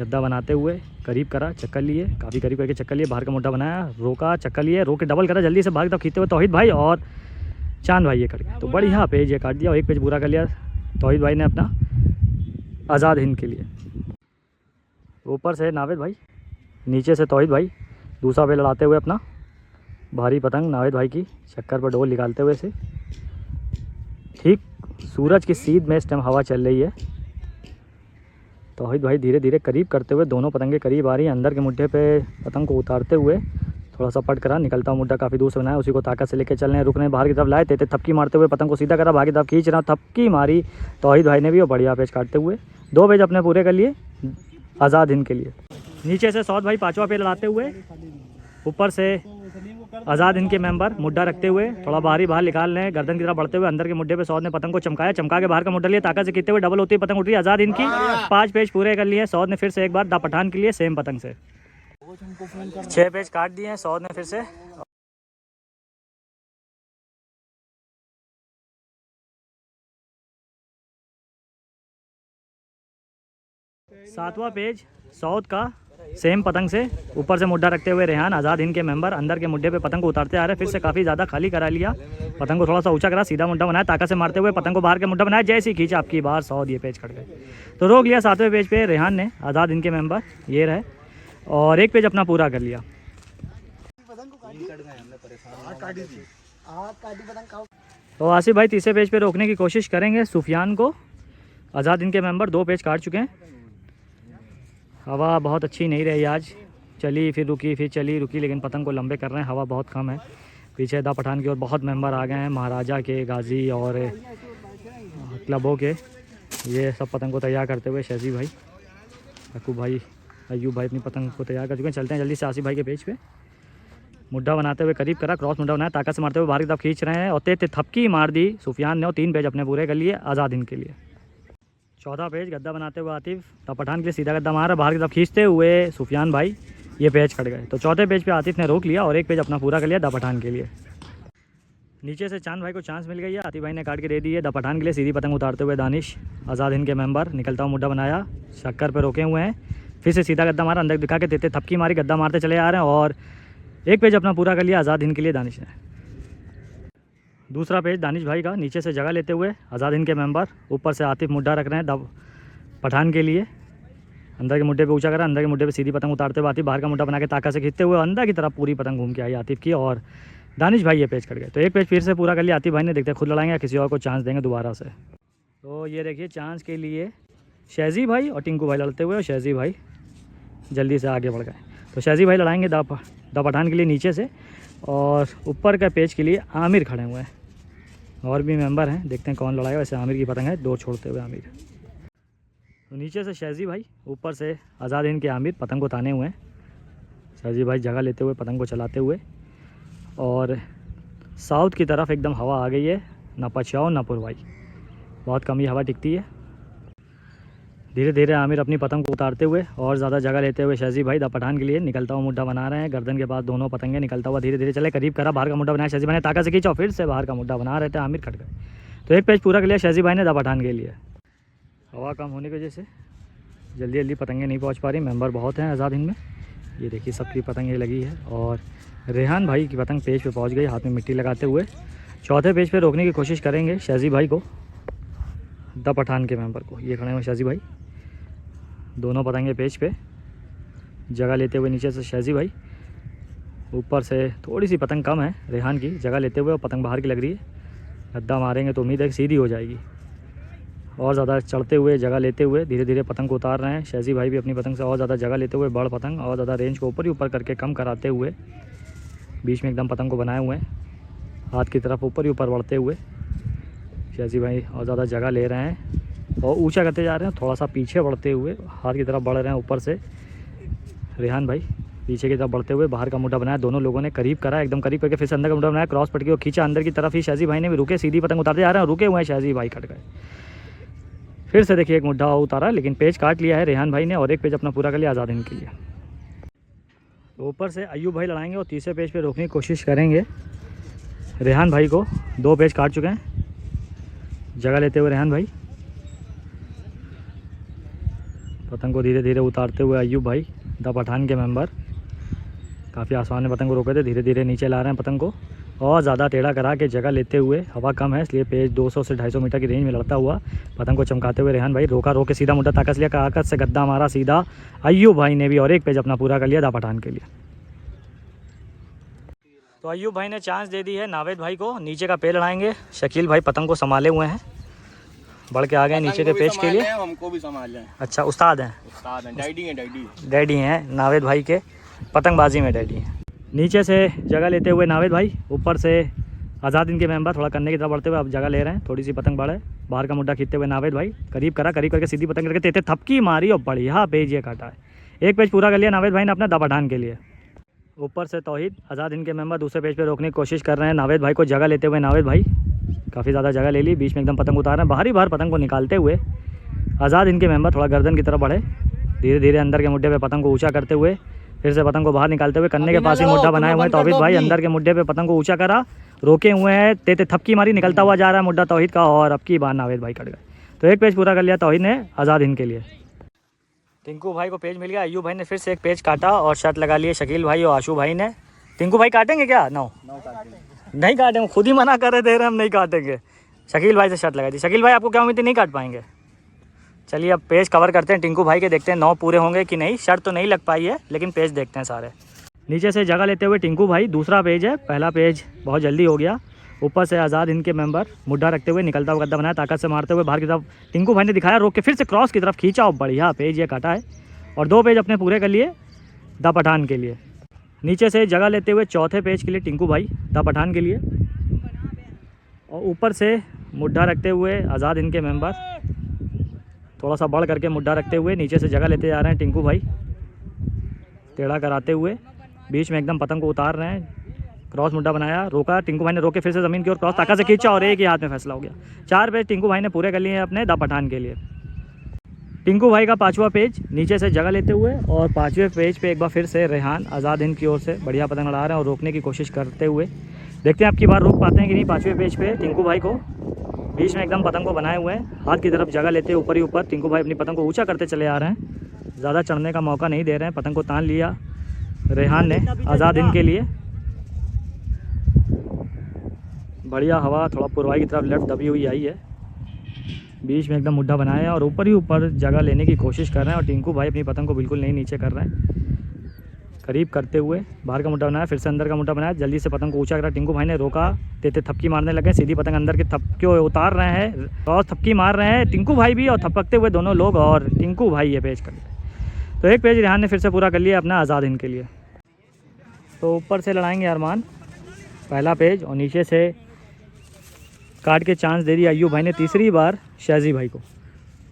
C: गद्दा बनाते हुए करीब करा, चक्कर लिए, काफ़ी करीब करके चक्कर लिए, बाहर का मुड्ढा बनाया, रोका, चक्कर लिए, रोक के डबल करा, जल्दी से बाहर की तरफ खींचते हुए तौहीद भाई और चांद भाई ये करके। तो बढ़िया पेज ये काट दिया और 1 पेज पूरा कर लिया तौहीद भाई ने अपना आज़ाद हिंद के लिए। ऊपर से नावेद भाई, नीचे से तौहीद भाई दूसरा पेज लड़ाते हुए अपना भारी पतंग नावेद भाई की चक्कर पर डोल निकालते हुए से ठीक सूरज की सीध में इस टाइम हवा चल रही है। तौहीद भाई धीरे धीरे करीब करते हुए दोनों पतंगे करीब आ रही हैं। अंदर के मुड्ढे पे पतंग को उतारते हुए थोड़ा सा पट करा, निकलता हुआ मुड्ढा काफ़ी दूर से बनाया, उसी को ताकत से लेके चल रहे हैं। रुक रहे हैं, बाहर की तरफ लाए, तेते थपकी मारते हुए पतंग को सीधा करा, बाहर की तरफ खींच रहा, थपकी मारी तौहीद भाई ने भी, और बढ़िया पेज काटते हुए 2 पेज अपने पूरे कर लिए आज़ाद हिंद के लिए। नीचे से सौद भाई पांचवा पेड़ लड़ाते हुए, ऊपर से आज़ाद हिंद के मेंबर मुड्ढा रखते हुए थोड़ा बाहर निकाल रहे हैं, गर्दन की तरफ बढ़ते हुए अंदर के मुड्ढे पे सौद ने पतंग को चमका के बाहर का मुड्ढा लिया, ताकत से खींचते हुए डबल होती है पतंग उठ रही है आज़ाद हिंद की। 5 पेज पूरे कर लिए सौद ने फिर से एक बार द पठान के लिए सेम पतंग से 6 पेज काट दिए हैं सौद ने फिर से। 7वां पेज सौद का सेम पतंग से, ऊपर से मुड्ढा रखते हुए रेहान आज़ाद हिंद के मेंबर अंदर के मुड्ढे पे पतंग को उतारते आ रहे हैं, फिर से काफ़ी ज़्यादा खाली करा लिया, पतंग को थोड़ा सा ऊंचा करा, सीधा मुड्ढा बनाया, ताकत से मारते हुए पतंग को बाहर के मुड्ढा बनाया, जैसे ही खींचा आपकी बार सौद ये पेज कट गए तो रोक लिया। 7वें पेज पे रेहान ने आज़ाद हिंद के मेंबर ये रहे और एक पेज अपना पूरा कर लिया। तो आसिफ भाई तीसरे पेज पे रोकने की कोशिश करेंगे सुफियान को, आज़ाद हिंद के मेंबर 2 पेज काट चुके हैं। हवा बहुत अच्छी नहीं रही आज, चली फिर रुकी फिर चली रुकी, लेकिन पतंग को लंबे कर रहे हैं, हवा बहुत कम है। पीछे द पठान की ओर बहुत मेंबर आ गए हैं, महाराजा के, गाजी और क्लबों के, ये सब पतंग को तैयार करते हुए शहजी भाई, अकूब भाई, अयूब भाई अपनी पतंग को तैयार कर चुके हैं। चलते हैं जल्दी से आसिफ भाई के पेज पे, मुड्ढा बनाते हुए करीब करा, क्रॉस मुड्ढा बनाया, ताकत से मारते हुए बाहर की तरफ खींच रहे हैं और तेज थपकी मार दी सुफियान ने और 3 पेज अपने पूरे कर लिए आज़ाद हिंद के लिए। 14 पेज गद्दा बनाते हुए आतिफ द पठान के लिए सीधा गद्दा मारा, बाहर की तरफ खींचते हुए सुफियान भाई ये पेज कट गए। तो 4थे पेज पे आतिफ ने रोक लिया और एक पेज अपना पूरा कर लिया द पठान के लिए। नीचे से चांद भाई को चांस मिल गई है, आतिफ भाई ने काट के दे दी है द पठान के लिए, सीधी पतंग उतारते हुए दानिश आज़ाद हिंद के मेंबर निकलता हुआ मुड्ढा बनाया, शक्कर पे रोके हुए हैं, फिर से सीधा गद्दा मारा, अंदर दिखा के देते थपकी मारी, गद्दा मारते चले आ रहे हैं और एक पेज अपना पूरा कर लिया आज़ाद हिंद के लिए दानिश ने। दूसरा पेज दानिश भाई का, नीचे से जगह लेते हुए आज़ाद हिंद के मेंबर, ऊपर से आतिफ मुड्ढा रख रहे हैं द पठान के लिए, अंदर के मुड्ढे पे ऊंचा करा, अंदर के मुड्ढे पे सीधी पतंग उतारते हुए आतिफ बाहर का मुड्ढा बना के ताकत से खींचते हुए अंदर की तरफ पूरी पतंग घूम के आई आतिफ की और दानिश भाई ये पेज कट गए। तो एक पेज फिर से पूरा कर लिया आतिफ भाई ने, देखते खुद लड़ाएंगे या किसी और को चांस देंगे दोबारा से। तो ये देखिए चांस के लिए शहजी भाई और टिंकू भाई लड़ते हुए और शहजी भाई जल्दी से आगे बढ़ गए। तो शहजी भाई लड़ाएंगे द पठान के लिए नीचे से और ऊपर का पेज के लिए आमिर खड़े हुए हैं, और भी मेंबर हैं, देखते हैं कौन लड़ाएगा। वैसे आमिर की पतंग है, 2 छोड़ते हुए आमिर। तो नीचे से शहजी भाई, ऊपर से आज़ाद हिंद के आमिर पतंग को ताने हुए हैं, शहजी भाई जगह लेते हुए पतंग को चलाते हुए, और साउथ की तरफ एकदम हवा आ गई है, ना पछाओ ना पुरवाई, बहुत कम ही हवा टिकती है। धीरे धीरे आमिर अपनी पतंग को उतारते हुए और ज़्यादा जगह लेते हुए शहजी भाई द पठान के लिए निकलता हुआ मुड्ढा बना रहे हैं, गर्दन के पास दोनों पतंगे, निकलता हुआ धीरे धीरे चले, करीब करा, बाहर का मुड्ढा बनाया, शहजी भाई ने ताकत से खींचा और फिर से बाहर का मुड्ढा बना रहे थे, आमिर कट गए। तो एक पेज पूरा कर लिया शहजी भाई ने द पठान के लिए। हवा कम होने की वजह से जल्दी जल्दी पतंगे नहीं पहुँच पा रही, मेंबर बहुत हैं आज़ाद हिंद में, ये देखिए सबकी पतंगे लगी है और रेहान भाई की पतंग पेज पे पहुंच गई, हाथ में मिट्टी लगाते हुए। 4थे पेज पे रोकने की कोशिश करेंगे शहजी भाई को, द पठान के मेंबर को, ये खड़े हुए शहजी भाई, दोनों पतंगे पेज पे जगह लेते हुए, नीचे से शहजी भाई, ऊपर से थोड़ी सी पतंग कम है रेहान की, जगह लेते हुए और पतंग बाहर की लग रही है, गद्दा मारेंगे तो उम्मीद है सीधी हो जाएगी, और ज़्यादा चढ़ते हुए जगह लेते हुए धीरे धीरे पतंग को उतार रहे हैं शहजी भाई भी अपनी पतंग से, और ज़्यादा जगह लेते हुए बड़ पतंग और ज़्यादा रेंज को ऊपर ही ऊपर करके कम कराते हुए बीच में एकदम पतंग को बनाए हुए हैं, हाथ की तरफ ऊपर ही ऊपर बढ़ते हुए शहजी भाई और ज़्यादा जगह ले रहे हैं और ऊंचा करते जा रहे हैं, थोड़ा सा पीछे बढ़ते हुए हाथ की तरफ बढ़ रहे हैं ऊपर से रेहान भाई, पीछे की तरफ बढ़ते हुए बाहर का मुड्ढा बनाया, दोनों लोगों ने करीब करा, एकदम करीब करके फिर से अंदर का मुड्ढा बनाया, क्रॉस पटकी को खींचा अंदर की तरफ ही, शहजी भाई ने भी रुके, सीधी पतंग उतारते जा रहे हैं, रुके हुए हैं शहजी भाई, कट गए। फिर से देखिए एक मुड्ढा उतारा, लेकिन पेज काट लिया है रेहान भाई ने और एक पेज अपना पूरा कर लिया आज़ाद हिंद के लिए। तो ऊपर से अयूब भाई लड़ाएंगे और तीसरे पेज पे रोकने की कोशिश करेंगे रेहान भाई को, 2 पेज काट चुके हैं, जगह लेते हुए रेहान भाई, पतंग को धीरे धीरे उतारते हुए अयूब भाई द पठान के मेंबर, काफ़ी आसान में पतंग को रोके थे, धीरे धीरे नीचे ला रहे हैं पतंग को और ज़्यादा टेढ़ा करा के जगह लेते हुए, हवा कम है इसलिए पेज 200 से 250 मीटर की रेंज में लड़ता हुआ पतंग को चमकाते हुए रेहान भाई, रोके सीधा मुड्ढा ताकत लिया, ताकत से गद्दा मारा सीधा, अयूब भाई ने भी और एक पेज अपना पूरा कर लिया द पठान के लिए। तो अयूब भाई ने चांस दे दी है नावेद भाई को, नीचे का पेड़ लड़ाएंगे, शकील भाई पतंग को संभाले हुए हैं, बढ़ के आ गए नीचे के पेज के लिए,
A: हमको भी संभाल लें।
C: अच्छा उस्ताद हैं, डैडी हैं नावेद भाई के, पतंगबाजी में डैडी हैं। नीचे से जगह लेते हुए नावेद भाई, ऊपर से आज़ाद हिंद के मेंबर थोड़ा करने की तरफ बढ़ते हुए अब जगह ले रहे हैं, थोड़ी सी पतंग बढ़े, बाहर का मुड्ढा खींचते हुए नावेद भाई करीब करा, करीब करके सीधी पतंग करके तेते थपकी मारी और बढ़िया पेज ये काटा है, एक पेज पूरा कर लिया नावेद भाई ने अपना द पठान के लिए। ऊपर से तौहीद, आज़ाद हिंद के मेंबर दूसरे पेज पे रोकने की कोशिश कर रहे हैं नावेद भाई को जगह लेते हुए। नावेद भाई काफ़ी ज़्यादा जगह ले ली, बीच में एकदम पतंग उतार रहे हैं, बाहर पतंग को निकालते हुए आज़ाद हिंद के मेंबर थोड़ा गर्दन की तरफ बढ़े, धीरे धीरे अंदर के मुड्ढे पे पतंग को ऊंचा करते हुए फिर से पतंग को बाहर निकालते हुए कन्ने के पास ही मुड्ढा बनाए हुए हैं तौहीद भाई। अंदर के मुड्ढे पे पतंग को ऊंचा करा, रोके हुए हैं, तेते थपकी मारी, निकलता हुआ जा रहा है मुड्ढा तौहीद का, और अब की बार नावेद भाई कट गए। तो एक पेज पूरा कर लिया तौहीद ने आज़ाद हिंद के लिए। टिंकू भाई को पेज मिल गया, अय्यूब भाई ने फिर से एक पेज काटा और शर्त लगा लिए शकील भाई और आशू भाई ने। टिंकू भाई काटेंगे क्या? नहीं काटेंगे, खुद ही मना कर रहे थे हम नहीं काटेंगे। शकील भाई से शर्त लगा दी। शकील भाई आपको क्या उम्मीद है नहीं काट पाएंगे? चलिए अब पेज कवर करते हैं टिंकू भाई के, देखते हैं 9 पूरे होंगे कि नहीं। शर्त तो नहीं लग पाई है लेकिन पेज देखते हैं सारे। नीचे से जगह लेते हुए टिंकू भाई, दूसरा पेज है, पहला पेज बहुत जल्दी हो गया। ऊपर से आज़ाद हिंद के मेंबर मुड्ढा रखते हुए निकलता हुआ गद्दा बनाया, ताकत से मारते हुए बाहर की तरफ टिंकू भाई ने दिखाया, रोक के फिर से क्रॉस की तरफ खींचा और बढ़िया पेज ये काटा है। और 2 पेज अपने पूरे कर लिए द पठान के लिए। नीचे से जगह लेते हुए चौथे पेज के लिए टिंकू भाई द पठान के लिए, और ऊपर से मुड्ढा रखते हुए आज़ाद हिंद के मेंबर थोड़ा सा बढ़ करके मुड्ढा रखते हुए नीचे से जगह लेते जा रहे हैं टिंकू भाई, टेढ़ा कराते हुए बीच में एकदम पतंग को उतार रहे हैं। क्रॉस मुड्ढा बनाया, रोका, टिंकू भाई ने रोके फिर से ज़मीन की ओर क्रॉस ताकत से खींचा और एक ही हाथ में फैसला हो गया। 4 पेज टिंकू भाई ने पूरे कर लिए हैं अपने द पठान के लिए। टिंकू भाई का 5वां पेज नीचे से जगह लेते हुए, और 5वें पेज पे एक बार फिर से रेहान आज़ाद हिंद की ओर से बढ़िया पतंग लड़ा रहे हैं और रोकने की कोशिश करते हुए। देखते हैं आपकी बार रोक पाते हैं कि नहीं। 5वें पेज पे टिंकू भाई को बीच में एकदम पतंग को बनाए हुए हैं, हाथ की तरफ जगह लेते ऊपर ही ऊपर टिंकू भाई अपनी पतंग को ऊंचा करते चले आ रहे हैं, ज़्यादा चढ़ने का मौका नहीं दे रहे हैं। पतंग को तान लिया रेहान ने आज़ाद हिंद के लिए। बढ़िया हवा थोड़ा पुरवाई की तरफ लेफ्ट दबी हुई आई है, बीच में एकदम मुड्ढा बनाया है और ऊपर ही ऊपर जगह लेने की कोशिश कर रहे हैं। और टिंकू भाई अपनी पतंग को बिल्कुल नहीं नीचे कर रहे हैं, करीब करते हुए बाहर का मुड्ढा बनाया, फिर से अंदर का मुड्ढा बनाया, जल्दी से पतंग को ऊंचा करा। टिंकू भाई ने रोका, तेते थपकी मारने लगे, सीधी पतंग अंदर के थपके उतार रहे हैं और थपकी मार रहे हैं टिंकू भाई भी और थपकते हुए दोनों लोग, और टिंकू भाई ये पेज कर लिया। तो एक पेज रेहान ने फिर से पूरा कर लिया अपना आज़ाद हिंद के लिए। तो ऊपर से लड़ाएंगे अरमान पहला पेज, और नीचे से काट के चांस दे दिया अय्यूब भाई ने तीसरी बार शहजी भाई को।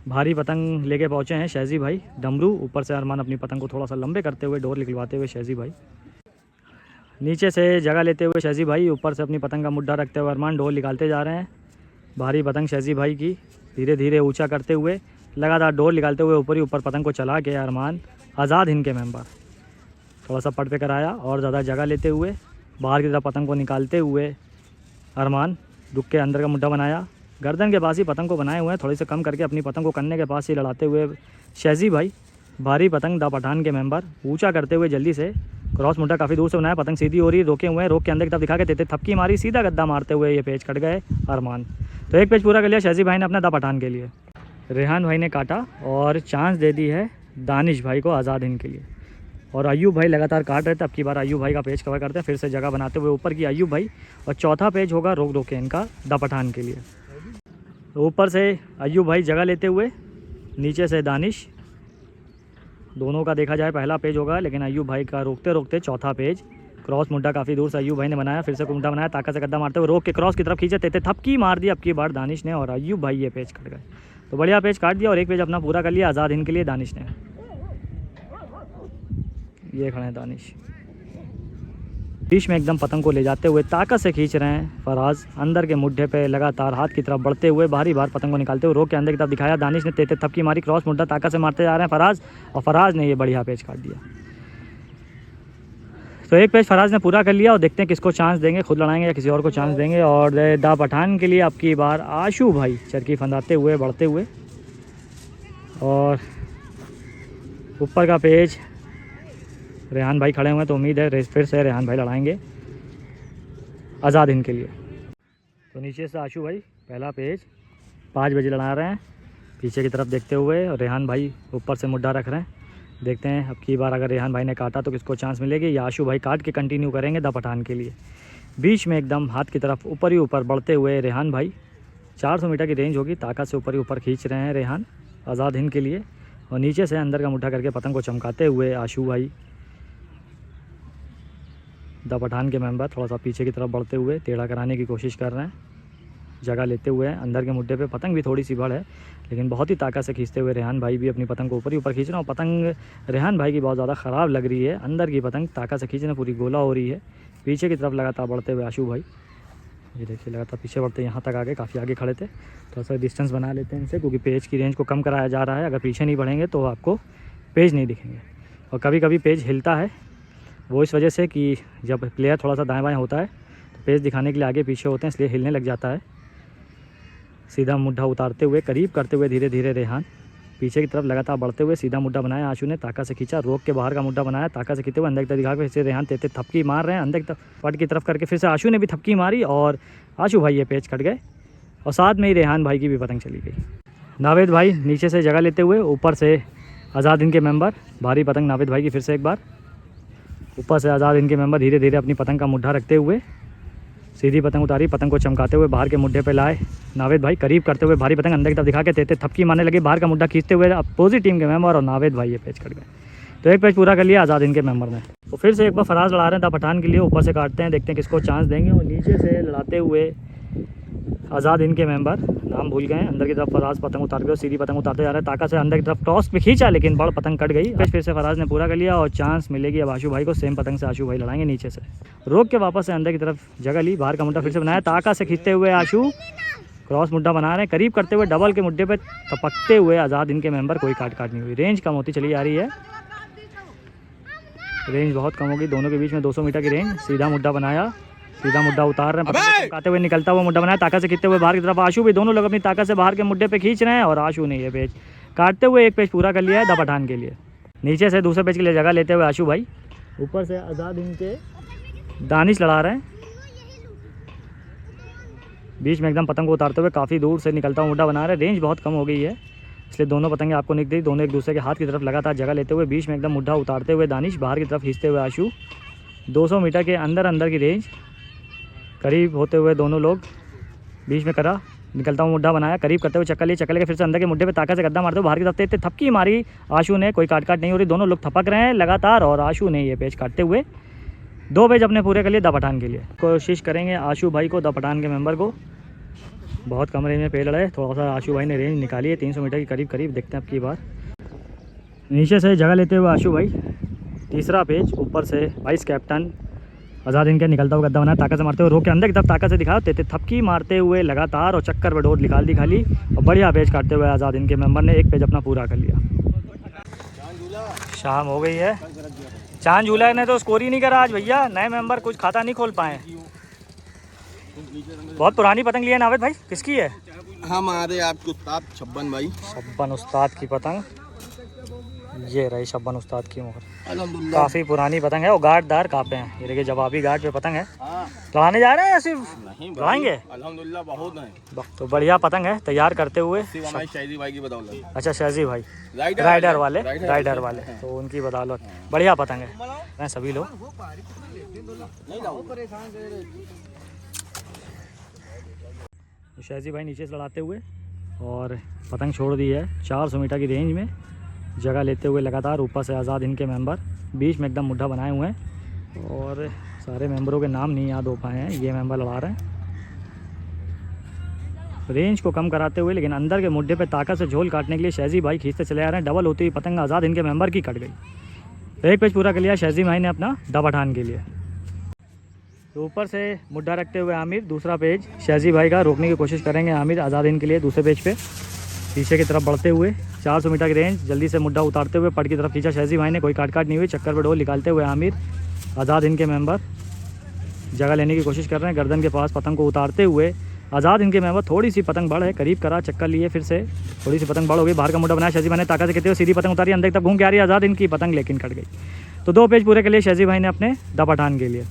C: भारी पतंग लेके पहुंचे हैं शहजी भाई, डमरू। ऊपर से अरमान अपनी पतंग को थोड़ा सा लंबे करते हुए डोर निकलवाते हुए शहजी भाई। नीचे से जगह लेते हुए शहजी भाई, ऊपर से अपनी पतंग का मुड्ढा रखते हुए अरमान डोर निकालते जा रहे हैं। भारी पतंग शहजी भाई की धीरे धीरे ऊंचा करते हुए लगातार डोर निकालते हुए ऊपर ही ऊपर पतंग को चला के अरमान आज़ाद हिंद के मेंबर थोड़ा सा पट पे कराया और ज़्यादा जगह लेते हुए बाहर की तरफ पतंग को निकालते हुए अरमान दुख के अंदर का मुड्ढा बनाया, गर्दन के पास ही पतंग को बनाए हुए हैं, थोड़ी से कम करके अपनी पतंग को कन्ने के पास ही लड़ाते हुए शहजी भाई भारी पतंग द पठान के मेंबर ऊंचा करते हुए जल्दी से क्रॉस मुड्ढा काफ़ी दूर से बनाया, पतंग सीधी हो रही, रोके हुए हैं, रोक के अंदर की तरफ दिखा के देते थपकी मारी, सीधा गद्दा मारते हुए ये पेज कट गए अरमान। तो एक पेज पूरा कर लिया शहजी भाई ने अपना द पठान के लिए। रेहान भाई ने काटा और चांस दे दी है दानिश भाई को आज़ाद हिंद के लिए, और अय्यूब भाई लगातार काट रहे थे। अब की बार अय्यूब भाई का पेज कवर करते हैं, फिर से जगह बनाते हुए ऊपर की अय्यूब भाई, और चौथा पेज होगा रोक रोके इनका द पठान के लिए। तो ऊपर से अय्यूब भाई जगह लेते हुए, नीचे से दानिश, दोनों का देखा जाए पहला पेज होगा, लेकिन अय्यूब भाई का रोकते रोकते चौथा पेज क्रॉस मुड्ढा काफ़ी दूर से अय्यूब भाई ने बनाया, फिर से मुड्ढा बनाया, ताकत से गद्दा मारते हुए रोक के क्रॉस की तरफ खींचे, तेते थपकी मार दी अब की बार दानिश ने, और अय्यूब भाई ये पेज कट गए। तो बढ़िया पेज काट दिया और एक पेज अपना पूरा कर लिया आज़ाद हिंद के लिए दानिश ने। ये खड़े हैं दानिश, बीच में एकदम पतंग को ले जाते हुए ताकत से खींच रहे हैं फराज, अंदर के मुड्ढे पे लगातार हाथ की तरफ बढ़ते हुए बाहरी बार पतंग को निकालते हुए रोक के अंदर की तरफ दिखाया, दानिश ने तेते थपकी मारी, क्रॉस मुड्ढा ताकत से मारते जा रहे हैं फराज, और फराज ने ये बढ़िया पेज काट दिया। तो एक पेज फराज ने पूरा कर लिया, और देखते हैं किसको चांस देंगे, खुद लड़ाएंगे या किसी और को चांस देंगे। और द पठान के लिए अब की बार आशू भाई चरखी फंदाते हुए बढ़ते हुए, और ऊपर का पेज रेहान भाई खड़े हुए हैं, तो उम्मीद है फिर से रेहान भाई लड़ाएंगे आज़ाद हिंद के लिए। तो नीचे से आशू भाई पहला पेज 5 बजे लड़ा रहे हैं पीछे की तरफ देखते हुए, और रेहान भाई ऊपर से मुड्ढा रख रहे हैं। देखते हैं अब की बार अगर रेहान भाई ने काटा तो किसको चांस मिलेगी, या आशू भाई काट के कंटिन्यू करेंगे द पठान के लिए। बीच में एकदम हाथ की तरफ ऊपर ही ऊपर बढ़ते हुए रेहान भाई, 400 मीटर की रेंज होगी, ताकत से ऊपर ही ऊपर खींच रहे हैं रेहान आज़ाद हिंद के लिए, और नीचे से अंदर का मुड्ढा करके पतंग को चमकाते हुए आशू भाई द पठान के मेंबर थोड़ा सा पीछे की तरफ बढ़ते हुए टेढ़ा कराने की कोशिश कर रहे हैं, जगह लेते हुए हैं अंदर के मुड्डे पे। पतंग भी थोड़ी सी बड़ है लेकिन बहुत ही ताकत से खींचते हुए रेहान भाई भी अपनी पतंग को ऊपर ही ऊपर खींच रहे हैं। और पतंग रेहान भाई की बहुत ज़्यादा ख़राब लग रही है, अंदर की पतंग ताकत से खींचना पूरी गोला हो रही है। पीछे की तरफ लगातार बढ़ते हुए आशू भाई, ये देखिए लगातार पीछे बढ़ते यहाँ तक आगे, काफ़ी आगे खड़े थे। थोड़ा सा डिस्टेंस बना लेते हैं इनसे क्योंकि पेज की रेंज को कम कराया जा रहा है। अगर पीछे नहीं बढ़ेंगे तो आपको पेज नहीं दिखेंगे और कभी कभी पेज हिलता है, वो इस वजह से कि जब प्लेयर थोड़ा सा दाएं बाएं होता है तो पेज दिखाने के लिए आगे पीछे होते हैं, इसलिए हिलने लग जाता है। सीधा मुड्ढा उतारते हुए करीब करते हुए धीरे धीरे रेहान पीछे की तरफ लगातार बढ़ते हुए सीधा मुड्ढा बनाया। आशू ने ताकत से खींचा, रोक के बाहर का मुड्ढा बनाया, ताकत से खींचते हुए अंदर की तरफ दिखा के फिर से रेहान तेते थपकी मार रहे हैं अंदर की तरफ, पट की तरफ करके फिर से आशू ने भी थपकी मारी और आशू भाई ये पेज कट गए और साथ में ही रेहान भाई की भी पतंग चली गई। नावेद भाई नीचे से जगह लेते हुए, ऊपर से आज़ाद हिंद के मेंबर, भारी पतंग नावेद भाई की फिर से एक बार, ऊपर से आज़ाद हिंद के मेंबर धीरे धीरे अपनी पतंग का मुड्ढा रखते हुए सीधी पतंग उतारी, पतंग को चमकाते हुए बाहर के मुड्ढे पे लाए नावेद भाई, करीब करते हुए भारी पतंग अंदर की तरफ दिखा के तेते थपकी मारने लगे, बाहर का मुड्ढा खींचते हुए अपोजिट टीम के मेंबर और नावेद भाई ये पेज कट गए। तो एक पेज पूरा कर लिया आज़ाद हिंद के मेंबर ने। तो फिर से एक बार फराज लड़ा रहे हैं द पठान के लिए, ऊपर से काटते हैं, देखते हैं किसको चांस देंगे। और नीचे से लड़ाते हुए आज़ाद हिंद के मेंबर, नाम भूल गए, अंदर की तरफ फराज पतंग उतार के सीधी पतंग उतारते जा रहे हैं, ताकत से अंदर की तरफ टॉस पे खींचा लेकिन बड़ पतंग कट गई। फिर से फराज ने पूरा कर लिया और चांस मिलेगी अब आशू भाई को, सेम पतंग से आशू भाई लड़ाएंगे नीचे से। रोक के वापस से अंदर की तरफ जगह ली, बाहर का मुड्ढा फिर से बनाया, ताकत से खींचते हुए आशू क्रॉस मुड्ढा बना रहे हैं, करीब करते हुए डबल के मुड्ढे पे टपकते हुए आज़ाद हिंद के मेंबर, कोई काट नहीं हुई। रेंज कम होती चली आ रही है, रेंज बहुत कम होगी दोनों के बीच में, 200 मीटर की रेंज। सीधा मुड्ढा बनाया, सीधा मुड्ढा उतार रहे हैं, चमकाते हुए निकलता हुआ मुड्ढा बनाया, ताकत से खींचते हुए बाहर की तरफ आशू भी, दोनों लोग अपनी ताकत से बाहर के मुड्ढे पे खींच रहे हैं और आशू ने ये पेज काटते हुए एक पेज पूरा कर लिया है द पठान के लिए। नीचे से दूसरे पेज के लिए जगह लेते हुए आशू भाई, ऊपर से आज़ाद हिंद के दानिश लड़ा रहे हैं, बीच में एकदम पतंग को उतारते हुए काफ़ी दूर से निकलता हुआ मुड्ढा बना रहे हैं। रेंज बहुत कम हो गई है इसलिए दोनों पतंगे आपको निक दी, दोनों एक दूसरे के हाथ की तरफ लगातार जगह लेते हुए बीच में एकदम मुड्ढा उतारते हुए दानिश, बाहर की तरफ खींचते हुए आशू। 200 मीटर के अंदर की रेंज, करीब होते हुए दोनों लोग बीच में करा, निकलता हुआ मुड्ढा बनाया, करीब करते हुए चक्कर लिए, चक्कर लेके फिर से अंदर के मुड्ढे पे ताकत से गद्दा मारते हुए बाहर की तरफ तेते थपकी मारी आशू ने, कोई काट नहीं हो रही, दोनों लोग थपक रहे हैं लगातार और आशू ने ये पेज काटते हुए 2 पेज अपने पूरे कर लिए द पठान के लिए। कोशिश करेंगे आशू भाई को, द पठान के मेंबर को, बहुत कम रेंज में पेड़ लड़े, थोड़ा सा आशू भाई ने रेंज निकाली है 300 मीटर के करीब, देखते हैं अब की बार। नीचे से जगह लेते हुए आशू भाई, तीसरा पेज, ऊपर से वाइस कैप्टन आज़ाद हिंद के निकलता हुआ गद्दा बनाया, ताकत से मारते हुए रोक के अंदर की तरफ ताकत से दिखा तेते थपकी मारते हुए लगातार और चक्कर पे डोर निकाल दी खाली और बढ़िया पेज काटते हुए आज़ाद हिंद के मेंबर ने एक पेज अपना पूरा कर लिया। शाम हो गई है, चांद झूला ने तो स्कोर ही नहीं करा आज भैया, नए मेंबर कुछ खाता नहीं खोल पाए। बहुत पुरानी पतंग ली है नावेद भाई, किसकी है?
A: हमारे आपके उस्ताद छब्बन भाई,
C: छब्बन उस्ताद की पतंग, ये रही छब्बन उस्ताद की मोहर,
A: अल्हम्दुलिल्लाह
C: काफ़ी पुरानी पतंग है और गार्डदार कापे हैं। ये देखिए जवाबी गार्ड पे पतंग है, लड़ाने जा रहे हैं या सिर्फ
A: नहीं
C: लड़ाएंगे?
A: अल्हम्दुलिल्लाह बहुत है,
C: तो बढ़िया पतंग है तैयार करते हुए।
A: हमारे शायरी भाई की बदौलत।
C: अच्छा शाहजी भाई
A: राइडर
C: राइडर वाले तो उनकी बदौलत बढ़िया पतंग है सभी लोग। शाहजी भाई नीचे से लड़ाते हुए और पतंग छोड़ दी है 400 मीटर की रेंज में, जगह लेते हुए लगातार, ऊपर से आज़ाद हिंद के मेंबर, बीच में एकदम मुड्ढा बनाए हुए हैं और सारे मेंबरों के नाम नहीं याद हो पाए हैं, ये मेंबर लड़ा रहे हैं। रेंज को कम कराते हुए लेकिन अंदर के मुड्ढे पे ताकत से झोल काटने के लिए शाहजी भाई खींचते चले आ रहे हैं, डबल होती हुई पतंग आज़ाद हिंद के मेंबर की कट गई। तो एक पेज पूरा कर लिया शाहजी भाई ने अपना द पठान के लिए। तो ऊपर से मुड्ढा रखते हुए आमिर, दूसरा पेज शाहजी भाई का, रोकने की कोशिश करेंगे आमिर आज़ाद हिंद के लिए दूसरे पेज पे, पीछे की तरफ बढ़ते हुए 400 मीटर की रेंज, जल्दी से मुड्ढा उतारते हुए पट की तरफ खींचा शाहजी भाई ने, कोई काट नहीं हुई, चक्कर पे डोल निकालते हुए आमिर आज़ाद हिंद के मेंबर जगह लेने की कोशिश कर रहे हैं, गर्दन के पास पतंग को उतारते हुए आज़ाद हिंद के मेंबर, थोड़ी सी पतंग बड़ है, करीब करा, चक्कर लिए, फिर से थोड़ी सी पतंग बड़ हो गई, बाहर का मुड्ढा बनाया शाहजी भाई ने, ताकत से कहते हुए सीधी पतंग उतारी, अंदर तक घूम के आ रही है आज़ाद हिंद की पतंग लेकिन कट गई। तो 2 पेज पूरे के लिए शाहजी भाई ने अपने द पठान के लिए।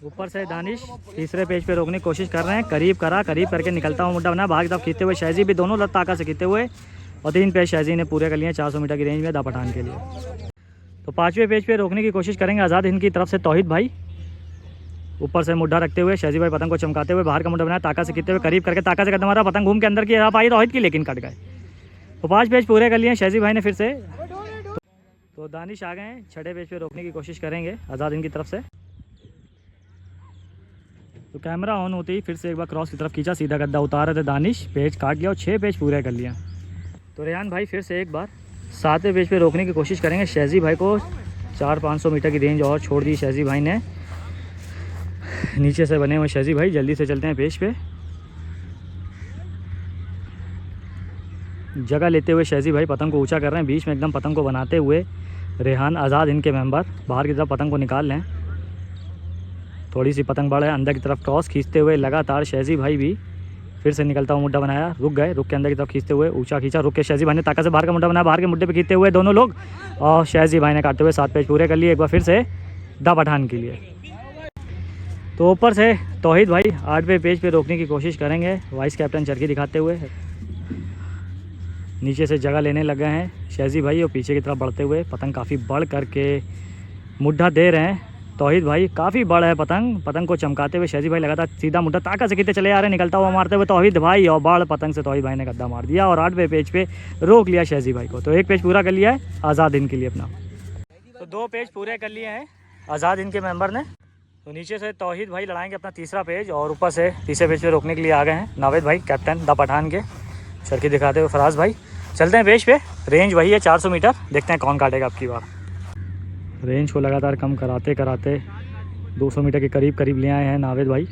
C: ऊपर से दानिश तीसरे पेज पे रोकने की कोशिश कर रहे हैं, करीब करा, करीब करके निकलता हुआ मुड्ढा बना, बाहर की तरफ खींचते हुए शाहजी भी, दोनों लत ताकत से खींचते हुए और 3 पेज शाहजी ने पूरे कर लिए 400 मीटर की रेंज में द पठान के लिए। तो 5वें पेज पे रोकने की कोशिश करेंगे आज़ाद हिंद की तरफ से तौहीद भाई, ऊपर से मुड्ढा रखते हुए शाहजी भाई पतंग को चमकाते हुए बाहर का मुड्ढा बनाया, ताकत से खींचते हुए करीब करके ताकत से कदम मारा, पतंग घूम के अंदर की तरफ आई तौहीद की लेकिन कट गए। तो 5 पेज पूरे कर लिए शाहजी भाई ने फिर से। तो दानिश आ गए हैं, 6ठे पेज पे रोकने की कोशिश करेंगे आज़ाद हिंद की तरफ से। तो कैमरा ऑन होते ही फिर से एक बार क्रॉस की तरफ खींचा, सीधा गद्दा उतारा थे दानिश, पेज काट लिया और 6 पेज पूरे कर लिया। तो रेहान भाई फिर से एक बार 7वें पेज पे रोकने की कोशिश करेंगे। शहजी भाई को 400-500 मीटर की रेंज और छोड़ दी शहजी भाई ने। नीचे से बने हुए शहजी भाई, जल्दी से चलते हैं पेज पे। जगह लेते हुए शहजी भाई पतंग को ऊंचा कर रहे हैं, बीच में एकदम पतंग को बनाते हुए रेहान आज़ाद इनके मेंबर बाहर की तरफ पतंग को निकाल लें। थोड़ी सी पतंग बढ़ है, अंदर की तरफ क्रॉस खींचते हुए लगातार शहजी भाई भी फिर से निकलता हुआ मुड्ढा बनाया, रुक गए, रुक के अंदर की तरफ खींचते हुए ऊंचा खींचा, रुक के शहजी भाई ने ताकत से बाहर का मुड्ढा बनाया, बाहर के मुड्ढे पे खींचते हुए दोनों लोग, और शहजी भाई ने काटते हुए 7 पेज पूरे कर लिए। एक बार फिर से द पठान के लिए। तो ऊपर से तौहीद भाई 8वें पेज पे रोकने की कोशिश करेंगे, वाइस कैप्टन चरखी दिखाते हुए। नीचे से जगह लेने लग गए हैं शहजी भाई और पीछे की तरफ बढ़ते हुए पतंग काफ़ी बढ़ करके मुड्ढा दे रहे हैं। तौहीद भाई काफ़ी बड़ा है पतंग, पतंग को चमकाते हुए शहजी भाई लगातार सीधा मुड्ढा ताकत से खींचते चले आ रहे हैं, निकलता हुआ मारते हुए तौहीद भाई, और बड़ पतंग से तौहीद भाई ने गद्दा मार दिया और 8वें पेज पे रोक लिया शहजी भाई को। तो 1 पेज पूरा कर लिया है आज़ाद हिंद के लिए अपना। तो 2 पेज पूरे कर लिए हैं आज़ाद हिंद के मेंबर ने। तो नीचे से तौहीद भाई लड़ाएंगे अपना तीसरा पेज और ऊपर से तीसरे पेज पे रोकने के लिए आ गए हैं नावेद भाई, कैप्टन द पठान के, चरखी दिखाते हुए फराज भाई। चलते हैं पेज पे, रेंज वही है 400 मीटर, देखते हैं कौन काटेगा अब की बार। रेंज को लगातार कम कराते कराते 200 मीटर के करीब ले आए हैं नावेद भाई,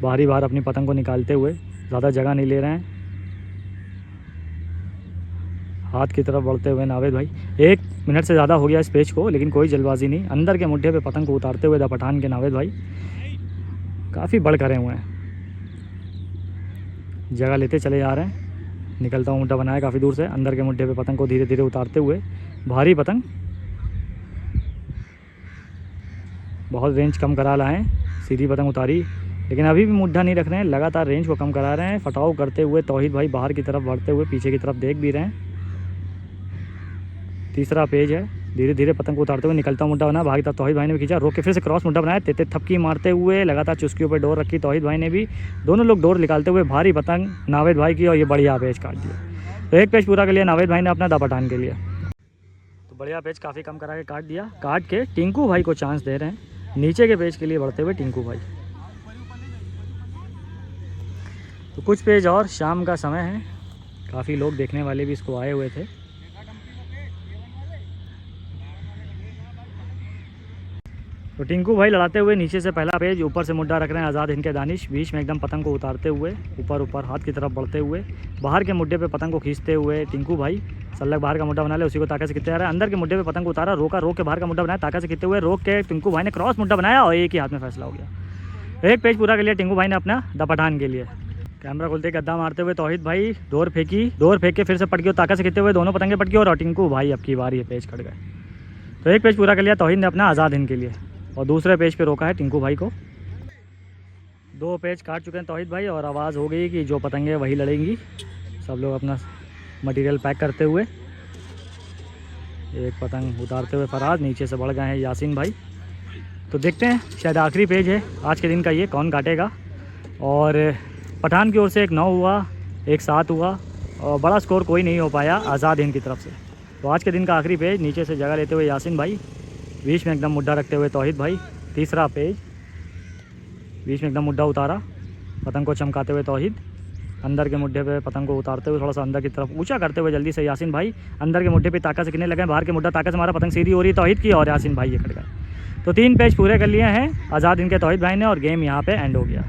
C: बाहर अपनी पतंग को निकालते हुए, ज़्यादा जगह नहीं ले रहे हैं। हाथ की तरफ बढ़ते हुए नावेद भाई, 1 मिनट से ज़्यादा हो गया इस पेज को, लेकिन कोई जल्दबाजी नहीं, अंदर के मुड्ढे पे पतंग को उतारते हुए द पठान के नावेद भाई काफ़ी बढ़ करे हुए हैं, जगह लेते चले जा रहे हैं। निकलता हुआ मुड्ढा बनाया काफ़ी दूर से, अंदर के मुड्ढे पे पतंग को धीरे धीरे उतारते हुए, भारी पतंग, बहुत रेंज कम करा लाए, सीधी पतंग उतारी, लेकिन अभी भी मुड्ढा नहीं रख रहे हैं, लगातार रेंज को कम करा रहे हैं। फटाव करते हुए तौहीद भाई बाहर की तरफ बढ़ते हुए पीछे की तरफ देख भी रहे हैं। तीसरा पेज है, धीरे धीरे पतंग को उतारते हुए निकलता मुड्ढा बना, भागी तरफ तौहीद भाई ने भी खींचा, रोक के फिर से क्रॉस मुड्ढा बनाया, तेते थपकी मारते हुए लगातार चुस्कियों पे डोर रखी तौहीद भाई ने भी, दोनों लोग डोर निकालते हुए भारी पतंग नावेद भाई की, और ये बढ़िया पेज काट दिया। तो 1 पेज पूरा कर लिया नावेद भाई ने अपना द पठान के लिए। तो बढ़िया पेज काफ़ी कम करा के काट दिया, काट के टिंकू भाई को चांस दे रहे हैं नीचे के पेज के लिए बढ़ते हुए टिंकू भाई। तो कुछ पेज और, शाम का समय है, काफ़ी लोग देखने वाले भी इसको आए हुए थे। तो टिंकू भाई लड़ाते हुए नीचे से पहला पेज, ऊपर से मुड्ढा रख रहे हैं आज़ाद हिंद के दानिश, बीच में एकदम पतंग को उतारते हुए ऊपर हाथ की तरफ बढ़ते हुए, बाहर के मुड्ढे पे पतंग को खींचते हुए टिंकू भाई सल्लग बाहर का मुड्ढा बना ले, उसी को ताकत से खींचते आ रहा है, अंदर के मुड्ढे पे पतंग को उतारा, रोक के बाहर का मुड्ढा बनाया, ताकत से खींचते हुए रोक के टिंकू भाई ने क्रॉस मुड्ढा बनाया और एक ही हाथ में फैसला हो गया। 1 पेज पूरा कर लिया टिंकू भाई ने अपना द पठान के लिए। कैमरा खोलते गद्दा मारते हुए तौहीद भाई डोर फेंक के फिर से पटकी और ताकत से खींचते हुए दोनों पतंगे पटकी, और टिंकू भाई अब की बार ये पेज कट गए। तो 1 पेज पूरा कर लिया तौहीद ने अपना आज़ाद हिंद के लिए, और दूसरे पेज पे रोका है टिंकू भाई को। 2 पेज काट चुके हैं तौहीद भाई, और आवाज़ हो गई कि जो पतंगे वही लड़ेंगी। सब लोग अपना मटेरियल पैक करते हुए, एक पतंग उतारते हुए फराज, नीचे से बढ़ गए हैं यासीन भाई। तो देखते हैं, शायद आखिरी पेज है आज के दिन का, ये कौन काटेगा। और पठान की ओर से 1 9 हुआ, 1 7 हुआ, और बड़ा स्कोर कोई नहीं हो पाया आज़ाद हिंद की तरफ से। तो आज के दिन का आखिरी पेज, नीचे से जगह लेते हुए यासीन भाई, बीच में एकदम मुड्ढा रखते हुए तौहीद भाई। तीसरा पेज, बीच में एकदम मुड्ढा उतारा, पतंग को चमकाते हुए तौहीद, अंदर के मुड्ढे पे पतंग को उतारते हुए थोड़ा सा अंदर की तरफ ऊंचा करते हुए जल्दी से यासीन भाई, अंदर के मुड्ढे पे ताकत से गिरने लगे, बाहर के मुड्ढा ताकत से मारा, पतंग सीधी हो रही है तौहीद की, और यासीन भाई ये कट गए। तो 3 पेज पूरे कर लिए हैं आज़ाद हिंद के तौहीद भाई ने, और गेम यहाँ पे एंड हो गया।